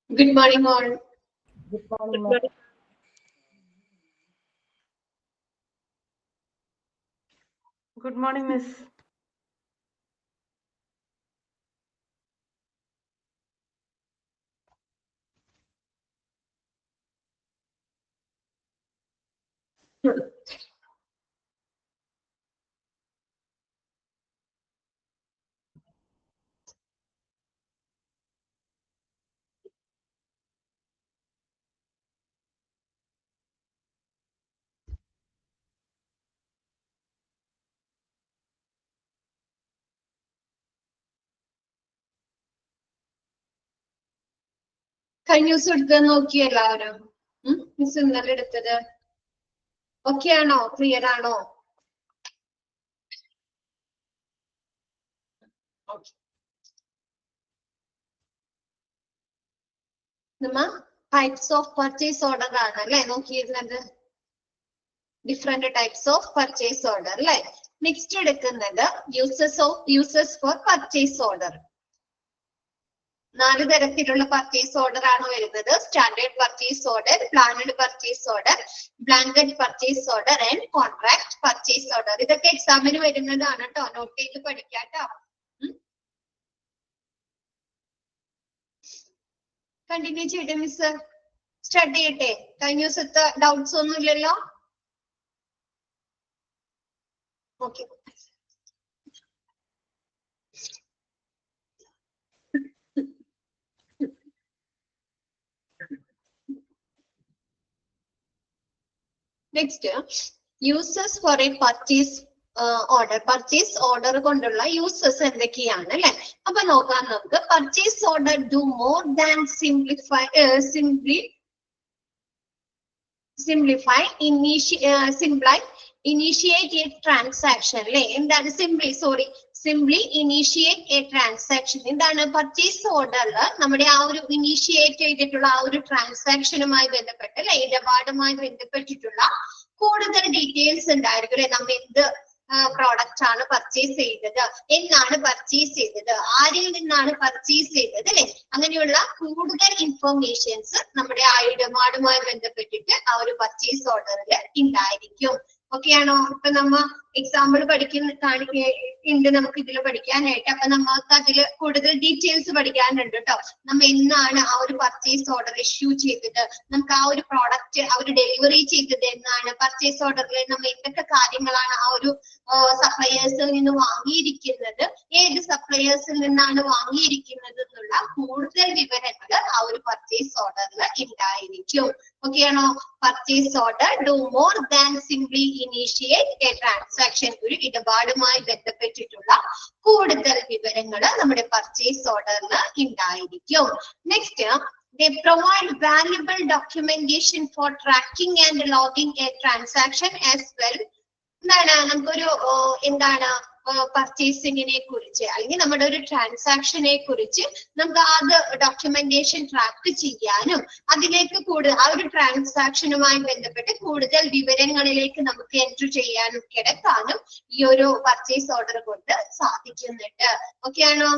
Good morning, all. Good morning. Good morning, Miss. കഴിഞ്ഞ ദിവസം എടുത്തത് നോക്കിയ എല്ലാവരും മിസ് ഇന്നലെ എടുത്തത് ഓക്കെ ആണോ? ക്ലിയർ ആണോ? നമ്മ ടൈപ്സ് ഓഫ് പർച്ചേസ് ഓർഡർ ആണ് അല്ലെ നോക്കിയിരുന്നത്. Different types of purchase order അല്ലെ. നെക്സ്റ്റ് എടുക്കുന്നത് യൂസസ് ഫോർ പർച്ചേസ് ഓർഡർ. 4 തരത്തിലുള്ള പർച്ചേസ് ഓർഡർ ആണ് വരുന്നത്. Standard purchase order, planned purchase order, blanket purchase order and contract purchase order. ഇതൊക്കെ എക്സാമിന് വരുന്നതാണ് കേട്ടോ. നോട്ട് ചെയ്ത് പഠിക്കാട്ടോ. കണ്ടിന്യൂ ചെയ്യട്ടെ മിസ്. സ്റ്റാർട്ട് ചെയ്യട്ടെ. കഴിഞ്ഞ ദിവസത്തെ ഡൗട്ട്സ് ഒന്നും ഇല്ലല്ലോ? Okay. Next uses for a purchase order. Purchase order കൊണ്ടുള്ള യൂസസ് എന്തൊക്കെയാണ് അല്ലെ. അപ്പൊ നോക്കാം നമുക്ക്. Purchase order do more than simplify initiate A transaction അല്ലെ. എന്താണ് സിംപ്ലി ഇനീഷ്യേറ്റ് എ ട്രാൻസാക്ഷൻ. എന്താണ് പർച്ചേസ് ഓർഡറിൽ നമ്മുടെ ആ ഒരു ഇനീഷ്യേറ്റ് ചെയ്തിട്ടുള്ള ആ ഒരു ട്രാൻസാക്ഷനുമായി ബന്ധപ്പെട്ട് അല്ലെ, ഇടപാടുമായി ബന്ധപ്പെട്ടിട്ടുള്ള കൂടുതൽ ഡീറ്റെയിൽസ് ഉണ്ടായിരിക്കും അല്ലെ. നമ്മൾ എന്ത് പ്രോഡക്റ്റ് ആണ് പർച്ചേസ് ചെയ്തത്, എന്നാണ് പർച്ചേസ് ചെയ്തത്, ആരിൽ നിന്നാണ് പർച്ചേസ് ചെയ്തത് അല്ലെ, അങ്ങനെയുള്ള കൂടുതൽ ഇൻഫർമേഷൻസ് നമ്മുടെ ആ ഇടപാടുമായി ബന്ധപ്പെട്ടിട്ട് ആ ഒരു പർച്ചേസ് ഓർഡറിൽ ഉണ്ടായിരിക്കും. ഓക്കെ ആണോ? ഇപ്പൊ നമ്മ എക്സാമ്പിൾ ഉണ്ട് നമുക്ക് ഇതിൽ പഠിക്കാനായിട്ട്. അപ്പൊ നമുക്ക് അതിൽ കൂടുതൽ ഡീറ്റെയിൽസ് പഠിക്കാനുണ്ട് കേട്ടോ. നമ്മ എന്നാണ് ആ ഒരു പർച്ചേസ് ഓർഡർ ഇഷ്യൂ ചെയ്തത്, നമുക്ക് ആ ഒരു പ്രോഡക്റ്റ് അവർ ഡെലിവറി ചെയ്തത് എന്നാണ്, പർച്ചേസ് ഓർഡറിൽ നമ്മൾ എന്തൊക്കെ കാര്യങ്ങളാണ് ആ ഒരു സപ്ലയേഴ്സിൽ നിന്ന് വാങ്ങിയിരിക്കുന്നത്, ഏത് സപ്ലയേഴ്സിൽ നിന്നാണ് വാങ്ങിയിരിക്കുന്നത് എന്നുള്ള കൂടുതൽ വിവരങ്ങൾ ആ ഒരു പർച്ചേസ് ഓർഡറിൽ ഉണ്ടായിരിക്കും. ഓക്കെ ആണോ? Purchase order do more than simply initiate A transaction. ഒരു ഇടപാടുമായി ബന്ധപ്പെട്ടിട്ടുള്ള കൂടുതൽ വിവരങ്ങൾ നമ്മുടെ പർച്ചേസ് ഓർഡറിൽ ഉണ്ടായിരിക്കും. Next, they provide valuable documentation for tracking and logging a transaction as well. എന്താണ് നമുക്കൊരു പർച്ചേസിങ്ങിനെ കുറിച്ച് അല്ലെങ്കിൽ നമ്മുടെ ഒരു ട്രാൻസാക്ഷനെ കുറിച്ച് നമുക്ക് അത് ഡോക്യുമെന്റേഷൻ ട്രാക്ക് ചെയ്യാനും അതിലേക്ക് ആ ഒരു ട്രാൻസാക്ഷനുമായി ബന്ധപ്പെട്ട് കൂടുതൽ വിവരങ്ങളിലേക്ക് നമുക്ക് എൻട്രി ചെയ്യാനും കിടക്കാനും ഈ ഒരു പർച്ചേസ് ഓർഡർ കൊണ്ട് സാധിക്കുന്നുണ്ട്. ഓക്കെ ആണോ?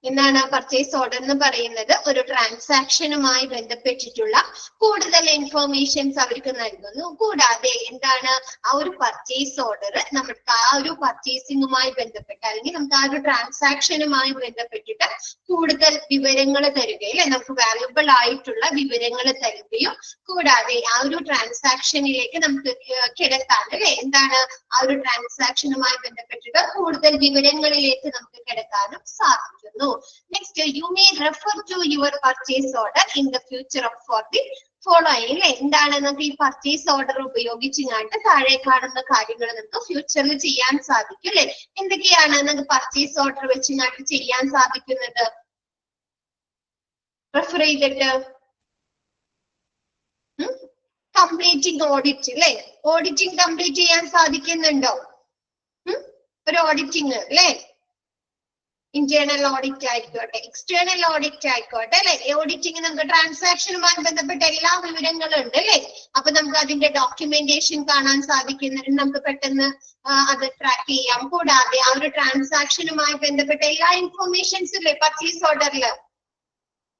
എന്താണ് പർച്ചേസ് ഓർഡർ എന്ന് പറയുന്നത്? ഒരു ട്രാൻസാക്ഷനുമായി ബന്ധപ്പെട്ടിട്ടുള്ള കൂടുതൽ ഇൻഫർമേഷൻസ് അവർക്ക് നൽകുന്നു. കൂടാതെ എന്താണ് ആ ഒരു പർച്ചേസ് ഓർഡർ നമുക്ക് ആ ഒരു പർച്ചേസിങ്ങുമായി ബന്ധപ്പെട്ട് അല്ലെങ്കിൽ നമുക്ക് ആ ഒരു ട്രാൻസാക്ഷനുമായി ബന്ധപ്പെട്ടിട്ട് കൂടുതൽ വിവരങ്ങൾ തരികയും അല്ലെ, നമുക്ക് വാല്യുബിൾ ആയിട്ടുള്ള വിവരങ്ങൾ തരികയും കൂടാതെ ആ ഒരു ട്രാൻസാക്ഷനിലേക്ക് നമുക്ക് കിടക്കാൻ അല്ലെ, എന്താണ് ആ ഒരു ട്രാൻസാക്ഷനുമായി ബന്ധപ്പെട്ടിട്ട് കൂടുതൽ വിവരങ്ങളിലേക്ക് നമുക്ക് കിടക്കാനും സാധിക്കുന്നു. Next, you may refer to your purchase order in the future for the following. അല്ലെ, എന്താണ് നമുക്ക് ഈ പർച്ചേസ് ഓർഡർ ഉപയോഗിച്ചിങ്ങാണ്ട് താഴെ കാണുന്ന കാര്യങ്ങൾ നമുക്ക് ഫ്യൂച്ചറിൽ ചെയ്യാൻ സാധിക്കും അല്ലെ. എന്തൊക്കെയാണ് നമുക്ക് പർച്ചേസ് ഓർഡർ വെച്ചിങ്ങാണ്ട് ചെയ്യാൻ സാധിക്കുന്നത്? റെഫർ ചെയ്തിട്ട് കംപ്ലീറ്റിംഗ് ഓഡിറ്റ് അല്ലെ. ഓഡിറ്റിംഗ് കംപ്ലീറ്റ് ചെയ്യാൻ സാധിക്കുന്നുണ്ടോ? ഒരു ഓഡിറ്റിംഗ് അല്ലെ. ഇന്റേണൽ ഓഡിറ്റ് ആയിക്കോട്ടെ, എക്സ്റ്റേണൽ ഓഡിറ്റ് ആയിക്കോട്ടെ അല്ലെ. ഓഡിറ്റിംഗ് നമുക്ക് ട്രാൻസാക്ഷനുമായി ബന്ധപ്പെട്ട എല്ലാ വിവരങ്ങളും ഉണ്ട് അല്ലെ. അപ്പൊ നമുക്ക് അതിന്റെ ഡോക്യുമെന്റേഷൻ കാണാൻ സാധിക്കുന്നുണ്ട്, നമുക്ക് പെട്ടെന്ന് അത് ട്രാക്ക് ചെയ്യാം. കൂടാതെ ആ ഒരു ട്രാൻസാക്ഷനുമായി ബന്ധപ്പെട്ട എല്ലാ ഇൻഫോർമേഷൻസും ഇല്ലേ പർച്ചേസ് ഓർഡറിൽ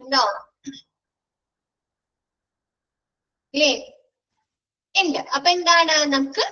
ഉണ്ടോ ഇല്ലേ? ഉണ്ട്. അപ്പൊ എന്താണ് നമുക്ക്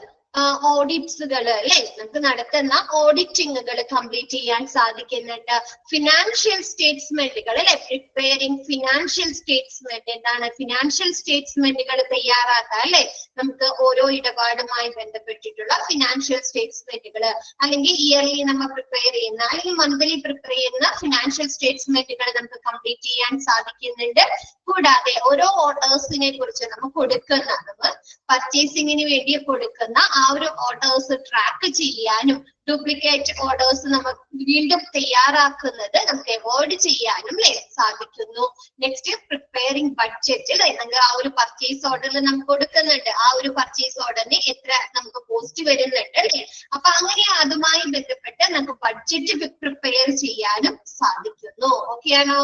ഓഡിറ്റ്സുകൾ അല്ലെ, നമുക്ക് നടത്തുന്ന ഓഡിറ്റിങ്ങുകൾ കംപ്ലീറ്റ് ചെയ്യാൻ സാധിക്കുന്നുണ്ട്. ഫിനാൻഷ്യൽ സ്റ്റേറ്റ്സ്മെന്റുകൾ അല്ലെ, പ്രിപ്പയറിംഗ് ഫിനാൻഷ്യൽ സ്റ്റേറ്റ്സ്മെന്റ്. എന്താണ് ഫിനാൻഷ്യൽ സ്റ്റേറ്റ്സ്മെന്റുകൾ തയ്യാറാക്കുക അല്ലെ. നമുക്ക് ഓരോ ഇടപാടുമായി ബന്ധപ്പെട്ടിട്ടുള്ള ഫിനാൻഷ്യൽ സ്റ്റേറ്റ്സ്മെന്റുകൾ, അല്ലെങ്കിൽ ഇയർലി നമ്മൾ പ്രിപ്പയർ ചെയ്യുന്ന അല്ലെങ്കിൽ മന്ത്ലി പ്രിപ്പയർ ചെയ്യുന്ന ഫിനാൻഷ്യൽ സ്റ്റേറ്റ്സ്മെന്റുകൾ നമുക്ക് കംപ്ലീറ്റ് ചെയ്യാൻ സാധിക്കുന്നുണ്ട്. കൂടാതെ ഓരോ ഓർഡേഴ്സിനെ കുറിച്ച് നമുക്ക് കൊടുക്കുന്ന, നമ്മൾ പർച്ചേസിങ്ങിന് വേണ്ടി കൊടുക്കുന്ന ആ ഒരു ഓർഡേഴ്സ് ട്രാക്ക് ചെയ്യാനും ഡ്യൂപ്ലിക്കേറ്റ് ഓർഡേഴ്സ് നമ്മൾ വീണ്ടും തയ്യാറാക്കുന്നത് നമുക്ക് അവോയ്ഡ് ചെയ്യാനും സാധിക്കുന്നു. നെക്സ്റ്റ് പ്രിപ്പയറിംഗ് ബഡ്ജറ്റ് അല്ലെ. നമുക്ക് ആ ഒരു പർച്ചേസ് ഓർഡറിൽ നമുക്ക് കൊടുക്കുന്നുണ്ട്, ആ ഒരു പർച്ചേസ് ഓർഡറിന് എത്ര നമുക്ക് കോസ്റ്റ് വരുന്നുണ്ട് അല്ലെ. അപ്പൊ അങ്ങനെ അതുമായി ബന്ധപ്പെട്ട് നമുക്ക് ബഡ്ജറ്റ് പ്രിപ്പയർ ചെയ്യാനും സാധിക്കുന്നു. ഓക്കെ ആണോ?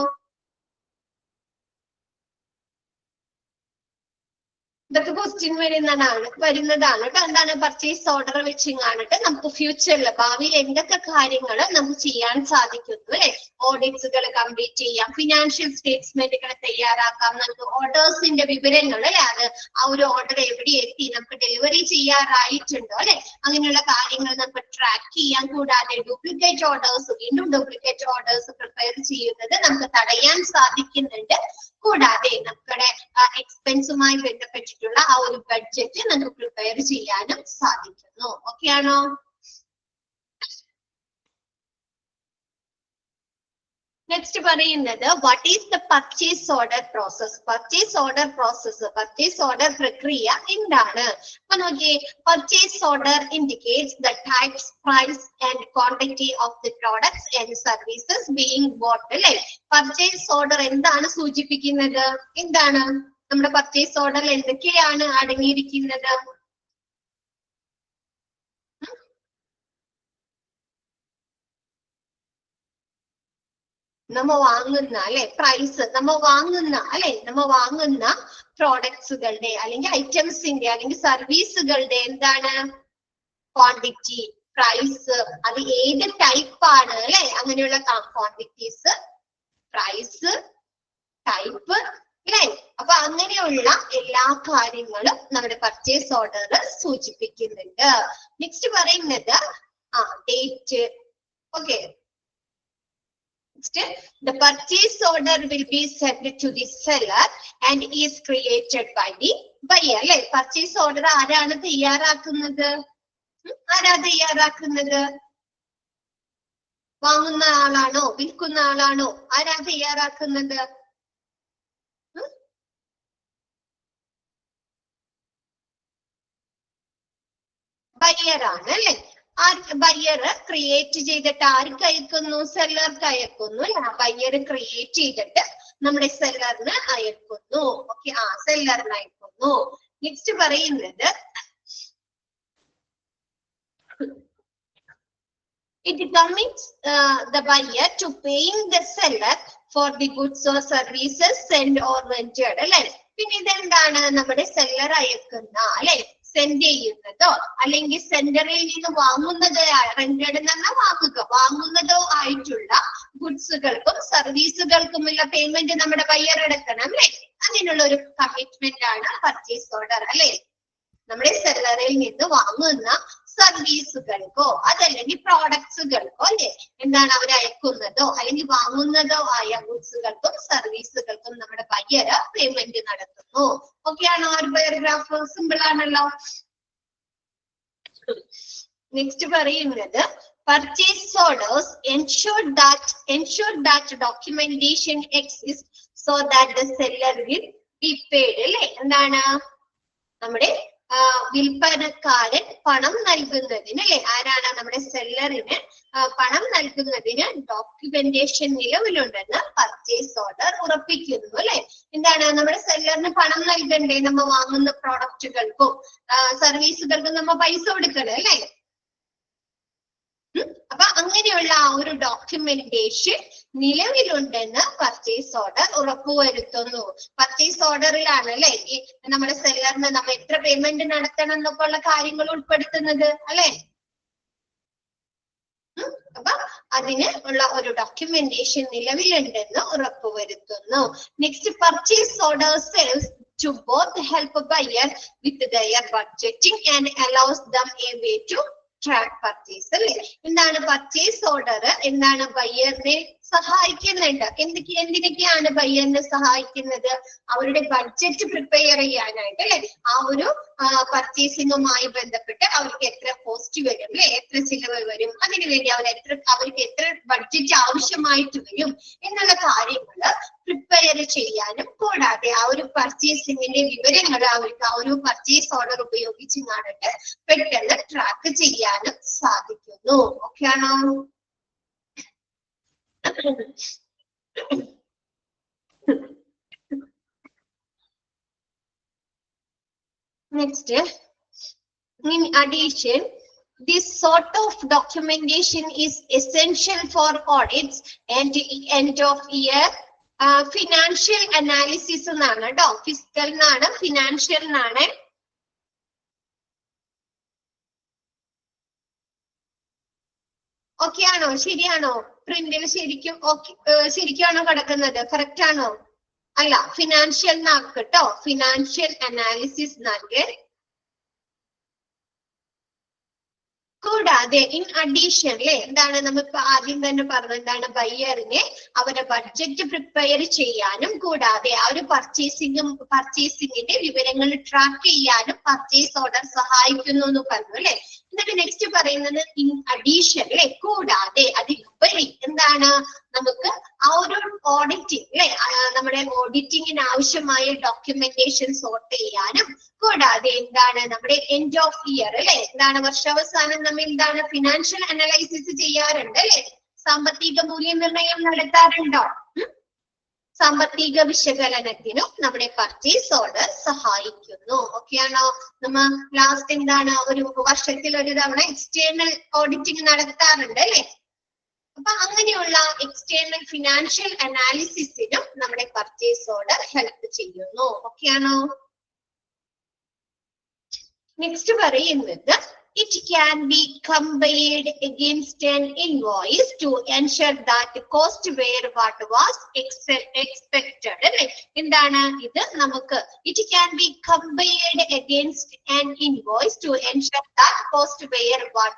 ഇതൊക്കെ ക്വസ്റ്റ്യൻ വരുന്നതാണ് കേട്ടോ. എന്താണ് പർച്ചേസ് ഓർഡർ വെച്ചിങ്ങാണിട്ട് നമുക്ക് ഫ്യൂച്ചറിൽ ഭാവിയിൽ എന്തൊക്കെ കാര്യങ്ങൾ നമുക്ക് ചെയ്യാൻ സാധിക്കുന്നു അല്ലെ. ഓഡിറ്റ്സുകൾ കംപ്ലീറ്റ് ചെയ്യാം, ഫിനാൻഷ്യൽ സ്റ്റേറ്റ്സ്മെന്റുകൾ തയ്യാറാക്കാം, നമുക്ക് ഓർഡേഴ്സിന്റെ വിവരങ്ങൾ അല്ലെ, അത് ആ ഒരു ഓർഡർ എവിടെ എത്തി, നമുക്ക് ഡെലിവറി ചെയ്യാറായിട്ടുണ്ടോ അല്ലെ, അങ്ങനെയുള്ള കാര്യങ്ങൾ നമുക്ക് ട്രാക്ക് ചെയ്യാം. കൂടാതെ ഡ്യൂപ്ലിക്കേറ്റ് ഓർഡേഴ്സ്, വീണ്ടും ഡ്യൂപ്ലിക്കേറ്റ് ഓർഡേഴ്സ് പ്രിപ്പയർ ചെയ്യുന്നത് നമുക്ക് തടയാൻ സാധിക്കുന്നുണ്ട്. കൂടാതെ നമ്മുടെ എക്സ്പെൻസുമായി ബന്ധപ്പെട്ടിട്ടുള്ള ആ ഒരു ബഡ്ജറ്റ് നമുക്ക് പ്രിപ്പയർ ചെയ്യാനും സാധിക്കുന്നു. ഓക്കെ ആണോ? നെക്സ്റ്റ് പറയുന്നത് what is the purchase order process. Purchase order process, purchase order പ്രക്രിയ എന്താണ്? അപ്പൊ നോക്കിയേ, purchase order indicates the types, price and quantity of the products and services being bought അല്ലെ. പർച്ചേസ് ഓർഡർ എന്താണ് സൂചിപ്പിക്കുന്നത്? എന്താണ് നമ്മുടെ പർച്ചേസ് ഓർഡറിൽ എന്തൊക്കെയാണ് അടങ്ങിയിരിക്കുന്നത്? നമ്മ വാങ്ങുന്ന അല്ലെ പ്രൈസ്, നമ്മ വാങ്ങുന്ന പ്രോഡക്ട്സുകളുടെ അല്ലെങ്കിൽ ഐറ്റംസിന്റെ അല്ലെങ്കിൽ സർവീസുകളുടെ എന്താണ് ക്വാണ്ടിറ്റി, പ്രൈസ്, അത് ഏത് ടൈപ്പ് ആണ് അല്ലെ, അങ്ങനെയുള്ള ക്വാണ്ടിറ്റീസ്, പ്രൈസ്, ടൈപ്പ് അല്ലെ. അപ്പൊ അങ്ങനെയുള്ള എല്ലാ കാര്യങ്ങളും നമ്മുടെ പർച്ചേസ് ഓർഡർ സൂചിപ്പിക്കുന്നുണ്ട്. നെക്സ്റ്റ് പറയുന്നത് date. Okay, the purchase order will be sent to the seller and is created by the buyer അല്ലെ. പർച്ചേസ് ഓർഡർ ആരാണ് തയ്യാറാക്കുന്നത്? വാങ്ങുന്ന ആളാണോ വിൽക്കുന്ന ആളാണോ? ആരാ തയ്യാറാക്കുന്നത്? ബയ്യറാണ് അല്ലെ. ആ ബയ്യർ ക്രിയേറ്റ് ചെയ്തിട്ട് ആർക്ക് അയക്കുന്നു? സെല്ലർക്ക് അയക്കുന്നു. ബയ്യർ ക്രിയേറ്റ് ചെയ്തിട്ട് നമ്മുടെ സെല്ലറിന് അയക്കുന്നു. ഓക്കെ, സെല്ലറിന് അയക്കുന്നു. നെക്സ്റ്റ് പറയുന്നത് it commits the buyer to paying the seller for the goods or services sent or rendered അല്ലെ. പിന്നെ ഇതെന്താണ്? നമ്മുടെ സെല്ലർ അയക്കുന്ന അല്ലെ, സെൻഡ് ചെയ്യുന്നതോ അല്ലെങ്കിൽ സെൻഡറിൽ നിന്ന് വാങ്ങുന്നത്, റെന്റഡ് എന്ന് വാങ്ങുന്നതോ ആയിട്ടുള്ള ഗുഡ്സുകൾക്കും സർവീസുകൾക്കുമുള്ള പേയ്മെന്റ് നമ്മുടെ ബയ്യർ എടുക്കണം അല്ലെ. അതിനുള്ള ഒരു കമ്മിറ്റ്മെന്റ് ആണ് പർച്ചേസ് ഓർഡർ അല്ലെ. നമ്മുടെ സെല്ലറിൽ നിന്ന് വാങ്ങുന്ന സർവീസുകൾക്കോ അതല്ലെങ്കിൽ പ്രോഡക്ട്സുകൾക്കോ അല്ലെ, എന്താണ് അവർ അയക്കുന്നതോ അല്ലെങ്കിൽ വാങ്ങുന്നതോ ആയ ഗുഡ്സുകൾക്കും സർവീസുകൾക്കും നമ്മുടെ ബയ്യർ പേയ്മെന്റ് നടത്തുന്നു. ഓക്കെ ആണോ? ഒരു പാരഗ്രാഫ് സിമ്പിൾ ആണല്ലോ. നെക്സ്റ്റ് പറയുന്നത് purchase orders ensure that documentation exists so that the seller will be paid അല്ലെ. എന്താണ്? നമ്മുടെ വിൽപ്പനക്കാരൻ പണം നൽകുന്നതിന് അല്ലെ, ആരാണ്? നമ്മുടെ സെല്ലറിന് പണം നൽകുന്നതിന് ഡോക്യുമെന്റേഷൻ നിലവിലുണ്ടെന്ന് പർച്ചേസ് ഓർഡർ ഉറപ്പിക്കുന്നു അല്ലെ. എന്താണ്? നമ്മുടെ സെല്ലറിന് പണം നൽകണ്ടേ? നമ്മ വാങ്ങുന്ന പ്രോഡക്റ്റുകൾക്കും സർവീസുകൾക്കും നമ്മ പൈസ കൊടുക്കണം അല്ലെ. അപ്പൊ അങ്ങനെയുള്ള ആ ഒരു ഡോക്യുമെന്റേഷൻ നിലവിലുണ്ടെന്ന് പർച്ചേസ് ഓർഡർ ഉറപ്പുവരുത്തുന്നു. പർച്ചേസ് ഓർഡറിലാണ് അല്ലെ ഈ നമ്മുടെ സെല്ലറിന് നമ്മൾ എത്ര പേയ്മെന്റ് നടത്തണം എന്നൊക്കെ ഉള്ള കാര്യങ്ങൾ ഉൾപ്പെടുത്തുന്നത് അല്ലെ. അപ്പൊ അതിന് ഉള്ള ഒരു ഡോക്യുമെന്റേഷൻ നിലവിലുണ്ടെന്ന് ഉറപ്പുവരുത്തുന്നു. Next, purchase order cells to both help buyer with their budgeting and allows them a way to track purchase അല്ലെ. എന്താണ് പർച്ചേസ് ഓർഡർ? എന്താണ് ബയ്യറിനെ സഹായിക്കുന്നുണ്ട്. എന്തിനൊക്കെയാണ് ബയ്യറിനെ സഹായിക്കുന്നത്? അവരുടെ ബഡ്ജറ്റ് പ്രിപ്പയർ ചെയ്യാനായിട്ട് അല്ലെ. ആ ഒരു പർച്ചേസിങ്ങുമായി ബന്ധപ്പെട്ട് അവർക്ക് എത്ര കോസ്റ്റ് വരും അല്ലെ, എത്ര ചിലവ് വരും, അതിനുവേണ്ടി അവർക്ക് എത്ര ബഡ്ജറ്റ് ആവശ്യമായിട്ട് വരും എന്നുള്ള കാര്യങ്ങള് പ്രിപ്പയർ ചെയ്യാനും കൂടാതെ ആ ഒരു പർച്ചേസിങ്ങിന്റെ വിവരങ്ങൾ അവർക്ക് ആ ഒരു പർച്ചേസ് ഓർഡർ ഉപയോഗിച്ച് നടന്നിട്ട് പെട്ടെന്ന് ട്രാക്ക് ചെയ്യാനും സാധിക്കുന്നു. ഓക്കെ ആണോ? Next, in addition, this sort of documentation is essential for audits and end of year financial analysis എന്നാണ് കേട്ടോ. ഫിസിക്കൽ എന്നാണ്, ഫിനാൻഷ്യൽ എന്നാണ്. ഓക്കെ ആണോ? ശരിയാണോ? പ്രിന്റിൽ ശരിക്കാണോ കിടക്കുന്നത്? കറക്റ്റ് ആണോ? അല്ല, ഫിനാൻഷ്യൽ നാക്ക് കേട്ടോ. ഫിനാൻഷ്യൽ അനാലിസിസ് നാക്ക്. കൂടാതെ ഇൻ അഡീഷൻ അല്ലെ, എന്താണ് നമ്മളിപ്പോ ആദ്യം തന്നെ പറഞ്ഞത്, എന്താണ് ബയ്യറിനെ അവരുടെ ബഡ്ജറ്റ് പ്രിപ്പയർ ചെയ്യാനും കൂടാതെ ആ ഒരു പർച്ചേസിങ്ങിന്റെ വിവരങ്ങൾ ട്രാക്ക് ചെയ്യാനും പർച്ചേസ് ഓർഡർ സഹായിക്കുന്നു എന്ന് പറഞ്ഞു അല്ലെ. എന്നിട്ട് നെക്സ്റ്റ് പറയുന്നത് ഇൻ അഡീഷൻ അല്ലെ, കൂടാതെ അതിലുപരി എന്താണ് നമുക്ക് ആ ഒരു ഓഡിറ്റിംഗ് അല്ലെ, നമ്മുടെ ഓഡിറ്റിങ്ങിന് ആവശ്യമായ ഡോക്യുമെന്റേഷൻ സോർട്ട് ചെയ്യാനും കൂടാതെ എന്താണ് നമ്മുടെ എൻഡ് ഓഫ് ഇയർ അല്ലെ, എന്താണ് വർഷാവസാനം നമ്മൾ എന്താണ് ഫിനാൻഷ്യൽ അനലൈസിസ് ചെയ്യാറുണ്ട് അല്ലെ, സാമ്പത്തിക മൂല്യനിർണ്ണയം നടത്താറുണ്ടോ? സാമ്പത്തിക വിശകലനത്തിനും നമ്മുടെ പർച്ചേസ് ഓർഡർ സഹായിക്കുന്നു. ഓക്കെ ആണോ? നമ്മ ലാസ്റ്റ് എന്താണ് ഒരു വർഷത്തിൽ ഒരു തവണ എക്സ്റ്റേണൽ ഓഡിറ്റിംഗ് നടത്താറുണ്ട് അല്ലെ. അപ്പൊ അങ്ങനെയുള്ള എക്സ്റ്റേണൽ ഫിനാൻഷ്യൽ അനാലിസിസിനും നമ്മുടെ പർച്ചേസ് ഓർഡർ ഹെൽപ്പ് ചെയ്യുന്നു. ഓക്കെ ആണോ? നെക്സ്റ്റ് പറയുന്നത് it can be compared against an invoice to ensure that the cost were what was expected അല്ലെ. എന്താണ് ഇത്? നമുക്ക് it can be compared against an invoice to ensure that cost were what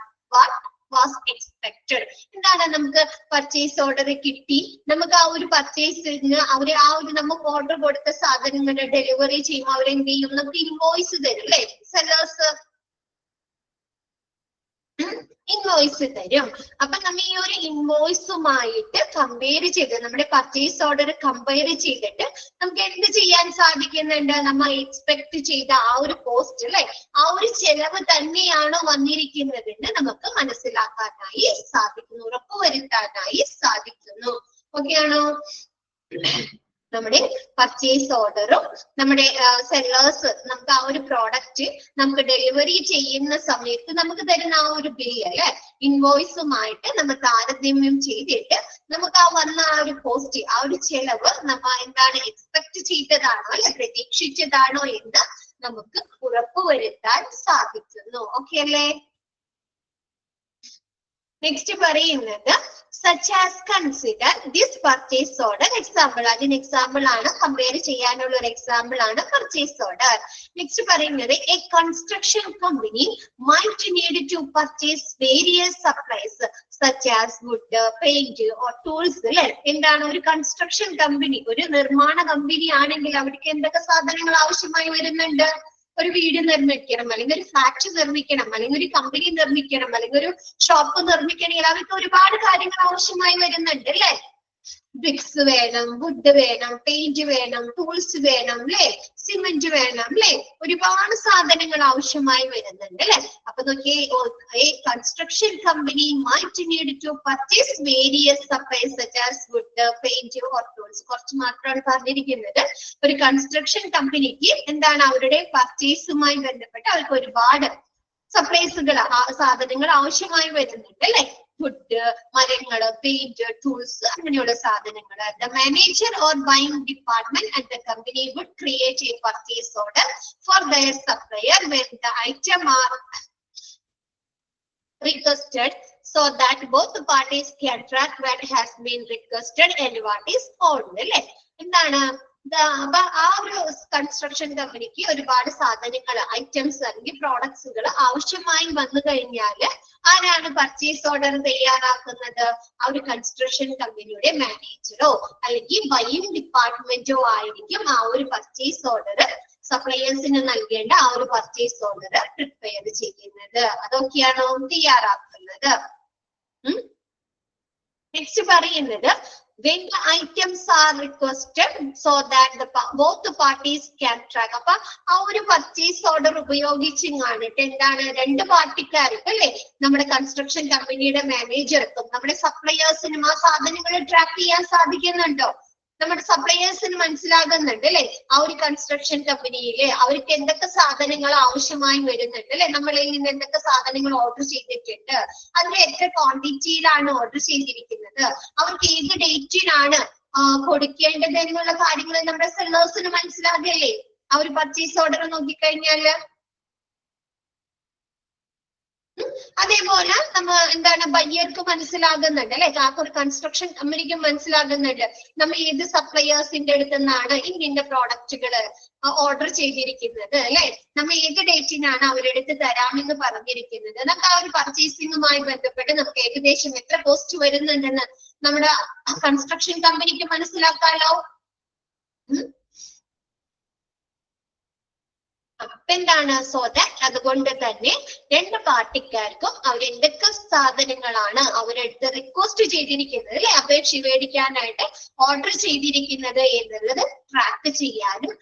was expected. എന്താണ്? നമുക്ക് purchase order കിട്ടി, നമുക്ക് ആ ഒരു പർച്ചേസിന് അവര് ആ ഒരു നമുക്ക് ഓർഡർ കൊടുത്ത സാധനങ്ങൾ ഡെലിവറി ചെയ്യുമ്പോൾ അവരെന്ത് ചെയ്യും? നമുക്ക് ഇൻവോയ്സ് തരും അല്ലെ. സെല്ലേഴ്സ് ഇൻവോയ്സ് തരും. അപ്പൊ നമ്മൾ ഈ ഒരു ഇൻവോയ്സുമായിട്ട് കമ്പയർ ചെയ്ത് നമ്മുടെ പർച്ചേസ് ഓർഡർ കമ്പയർ ചെയ്തിട്ട് നമുക്ക് എന്ത് ചെയ്യാൻ സാധിക്കുന്നുണ്ട്? നമ്മൾ എക്സ്പെക്ട് ചെയ്ത ആ ഒരു കോസ്റ്റ് അല്ലെ, ആ ഒരു ചെലവ് തന്നെയാണോ വന്നിരിക്കുന്നതെന്ന് നമുക്ക് മനസ്സിലാക്കാനായി സാധിക്കുന്നു, ഉറപ്പുവരുത്താനായി സാധിക്കുന്നു. ഓക്കെ ആണോ? നമ്മുടെ പർച്ചേസ് ഓർഡറും നമ്മുടെ സെല്ലേഴ്സ് നമുക്ക് ആ ഒരു പ്രോഡക്റ്റ് നമുക്ക് ഡെലിവറി ചെയ്യുന്ന സമയത്ത് നമുക്ക് തരുന്ന ആ ഒരു ബില്ല് അല്ലെ, ഇൻവോയ്സുമായിട്ട് നമ്മൾ താരതമ്യം ചെയ്തിട്ട് നമുക്ക് ആ വന്ന ആ ഒരു കോസ്റ്റ്, ആ ഒരു ചെലവ് നമ്മ എന്താണ് എക്സ്പെക്ട് ചെയ്തതാണോ അല്ലെ, പ്രതീക്ഷിച്ചതാണോ എന്ന് നമുക്ക് ഉറപ്പുവരുത്താൻ സാധിക്കുന്നു. ഓക്കെ അല്ലേ? നെക്സ്റ്റ് പറയുന്നത് such as consider this purchase order example. അതിന് എക്സാമ്പിൾ ആണ്, കമ്പയർ ചെയ്യാനുള്ള ഒരു എക്സാമ്പിൾ ആണ് പർച്ചേസ് ഓർഡർ. നെക്സ്റ്റ് പറയുന്നത് a construction company might need to purchase various supplies such as wood, paint or tools അല്ലെ. എന്താണ്? ഒരു കൺസ്ട്രക്ഷൻ കമ്പനി, ഒരു നിർമ്മാണ കമ്പനി ആണെങ്കിൽ അവർക്ക് എന്തൊക്കെ സാധനങ്ങൾ ആവശ്യമായി വരുന്നുണ്ട്? ഒരു വീട് നിർമ്മിക്കണം, അല്ലെങ്കിൽ ഒരു ഫാക്ടറി നിർമ്മിക്കണം, അല്ലെങ്കിൽ ഒരു കമ്പനി നിർമ്മിക്കണം, അല്ലെങ്കിൽ ഒരു ഷോപ്പ് നിർമ്മിക്കണമെങ്കിൽ അവർക്ക് ഒരുപാട് കാര്യങ്ങൾ ആവശ്യമായി വരുന്നുണ്ട് അല്ലെ. ബ്രിക്സ് വേണം, വുഡ് വേണം, പെയിന്റ് വേണം, ടൂൾസ് വേണം അല്ലെ, സിമെന്റ് വേണം അല്ലെ, ഒരുപാട് സാധനങ്ങൾ ആവശ്യമായി വരുന്നുണ്ട് അല്ലെ. അപ്പൊ നോക്കിയേ, construction company might need to purchase various supplies such as wood, paint or tools. കുറച്ച് മാത്രമാണ് പറഞ്ഞിരിക്കുന്നത്. ഒരു കൺസ്ട്രക്ഷൻ കമ്പനിക്ക് എന്താണ് അവരുടെ പർച്ചേസുമായി ബന്ധപ്പെട്ട് അവർക്ക് ഒരുപാട് സപ്ലൈസുകൾ, സാധനങ്ങൾ ആവശ്യമായി വരുന്നുണ്ട് അല്ലെ. ഫുഡ്, മരങ്ങള്, പെയിന്റ്, ടൂൾസ് അങ്ങനെയുള്ള സാധനങ്ങൾ. The manager or buying department at the company would create a purchase order for their supplier when the item are requested so that both parties can track what has been requested and what is ordered. അല്ലെ? എന്താണ് അപ്പൊ ആ ഒരു construction കമ്പനിക്ക് ഒരുപാട് സാധനങ്ങൾ, items അല്ലെങ്കിൽ പ്രോഡക്ട്സുകൾ ആവശ്യമായി വന്നു കഴിഞ്ഞാൽ ആരാണ് പർച്ചേസ് ഓർഡർ തയ്യാറാക്കുന്നത്? ആ ഒരു കൺസ്ട്രക്ഷൻ കമ്പനിയുടെ മാനേജറോ അല്ലെങ്കിൽ ബൈയിങ് ഡിപ്പാർട്ട്മെന്റോ ആയിരിക്കും ആ ഒരു പർച്ചേസ് ഓർഡർ സപ്ലയേഴ്സിന് നൽകേണ്ട ആ ഒരു പർച്ചേസ് ഓർഡർ പ്രിപ്പയർ ചെയ്യുന്നത്. അതൊക്കെയാണോ തയ്യാറാക്കുന്നത്? നെക്സ്റ്റ് പറയുന്നത് when the items are requested so that both the parties can track. അപ്പൊ ആ ഒരു പർച്ചേസ് ഓർഡർ ഉപയോഗിച്ചിട്ട് എന്താണ് രണ്ട് പാർട്ടിക്കാർക്കും അല്ലെ, നമ്മുടെ കൺസ്ട്രക്ഷൻ കമ്പനിയുടെ മാനേജർക്കും നമ്മുടെ സപ്ലയേഴ്സിനും ആ സാധനങ്ങൾ ട്രാക്ക് ചെയ്യാൻ സാധിക്കുന്നുണ്ടോ? നമ്മുടെ സപ്ലയേഴ്സിന് മനസ്സിലാകുന്നുണ്ട് അല്ലെ, ആ ഒരു കൺസ്ട്രക്ഷൻ കമ്പനിയില് അവർക്ക് എന്തൊക്കെ സാധനങ്ങൾ ആവശ്യമായി വരുന്നുണ്ട് അല്ലെ, നമ്മളിൽ നിന്ന് എന്തൊക്കെ സാധനങ്ങൾ ഓർഡർ ചെയ്തിട്ടുണ്ട്, അതിൽ എത്ര ക്വാണ്ടിറ്റിയിലാണ് ഓർഡർ ചെയ്തിരിക്കുന്നത്, അവർക്ക് ഏത് ഡേറ്റിനാണ് കൊടുക്കേണ്ടത് എന്നുള്ള കാര്യങ്ങൾ നമ്മുടെ സെല്ലേഴ്സിന് മനസ്സിലാകല്ലേ ആ ഒരു പർച്ചേസ് ഓർഡർ നോക്കിക്കഴിഞ്ഞാല്. അതേപോലെ നമ്മ എന്താണ് ബയ്യർക്ക് മനസ്സിലാകുന്നുണ്ട് അല്ലെ, ആ ഒരു കൺസ്ട്രക്ഷൻ കമ്പനിക്ക് മനസ്സിലാകുന്നുണ്ട് നമ്മൾ ഏത് സപ്ലയേഴ്സിന്റെ അടുത്ത് നിന്നാണ് ഇന്ന പ്രോഡക്റ്റുകൾ ഓർഡർ ചെയ്തിരിക്കുന്നത് അല്ലെ, നമ്മൾ ഏത് ഡേറ്റിനാണ് അവരുടെ അടുത്ത് തരാമെന്ന് പറഞ്ഞിരിക്കുന്നത്. നമുക്ക് ആ ഒരു പർച്ചേസിംഗുമായി ബന്ധപ്പെട്ട് നമുക്ക് ഏകദേശം എത്ര കോസ്റ്റ് വരുന്നുണ്ടെന്ന് നമ്മുടെ കൺസ്ട്രക്ഷൻ കമ്പനിക്ക് മനസ്സിലാക്കാലോ. എന്താണ് സോ ദാറ്റ് അതുകൊണ്ട് തന്നെ രണ്ട് പാർട്ടിക്കാർക്കും അവരെന്തൊക്കെ സാധനങ്ങളാണ് അവരെടുത്ത് റിക്വസ്റ്റ് ചെയ്തിരിക്കുന്നത് അല്ലെ, അപേക്ഷ മേടിക്കാനായിട്ട് ഓർഡർ ചെയ്തിരിക്കുന്നത് എന്നുള്ളത് ട്രാക്ക് ചെയ്യാനും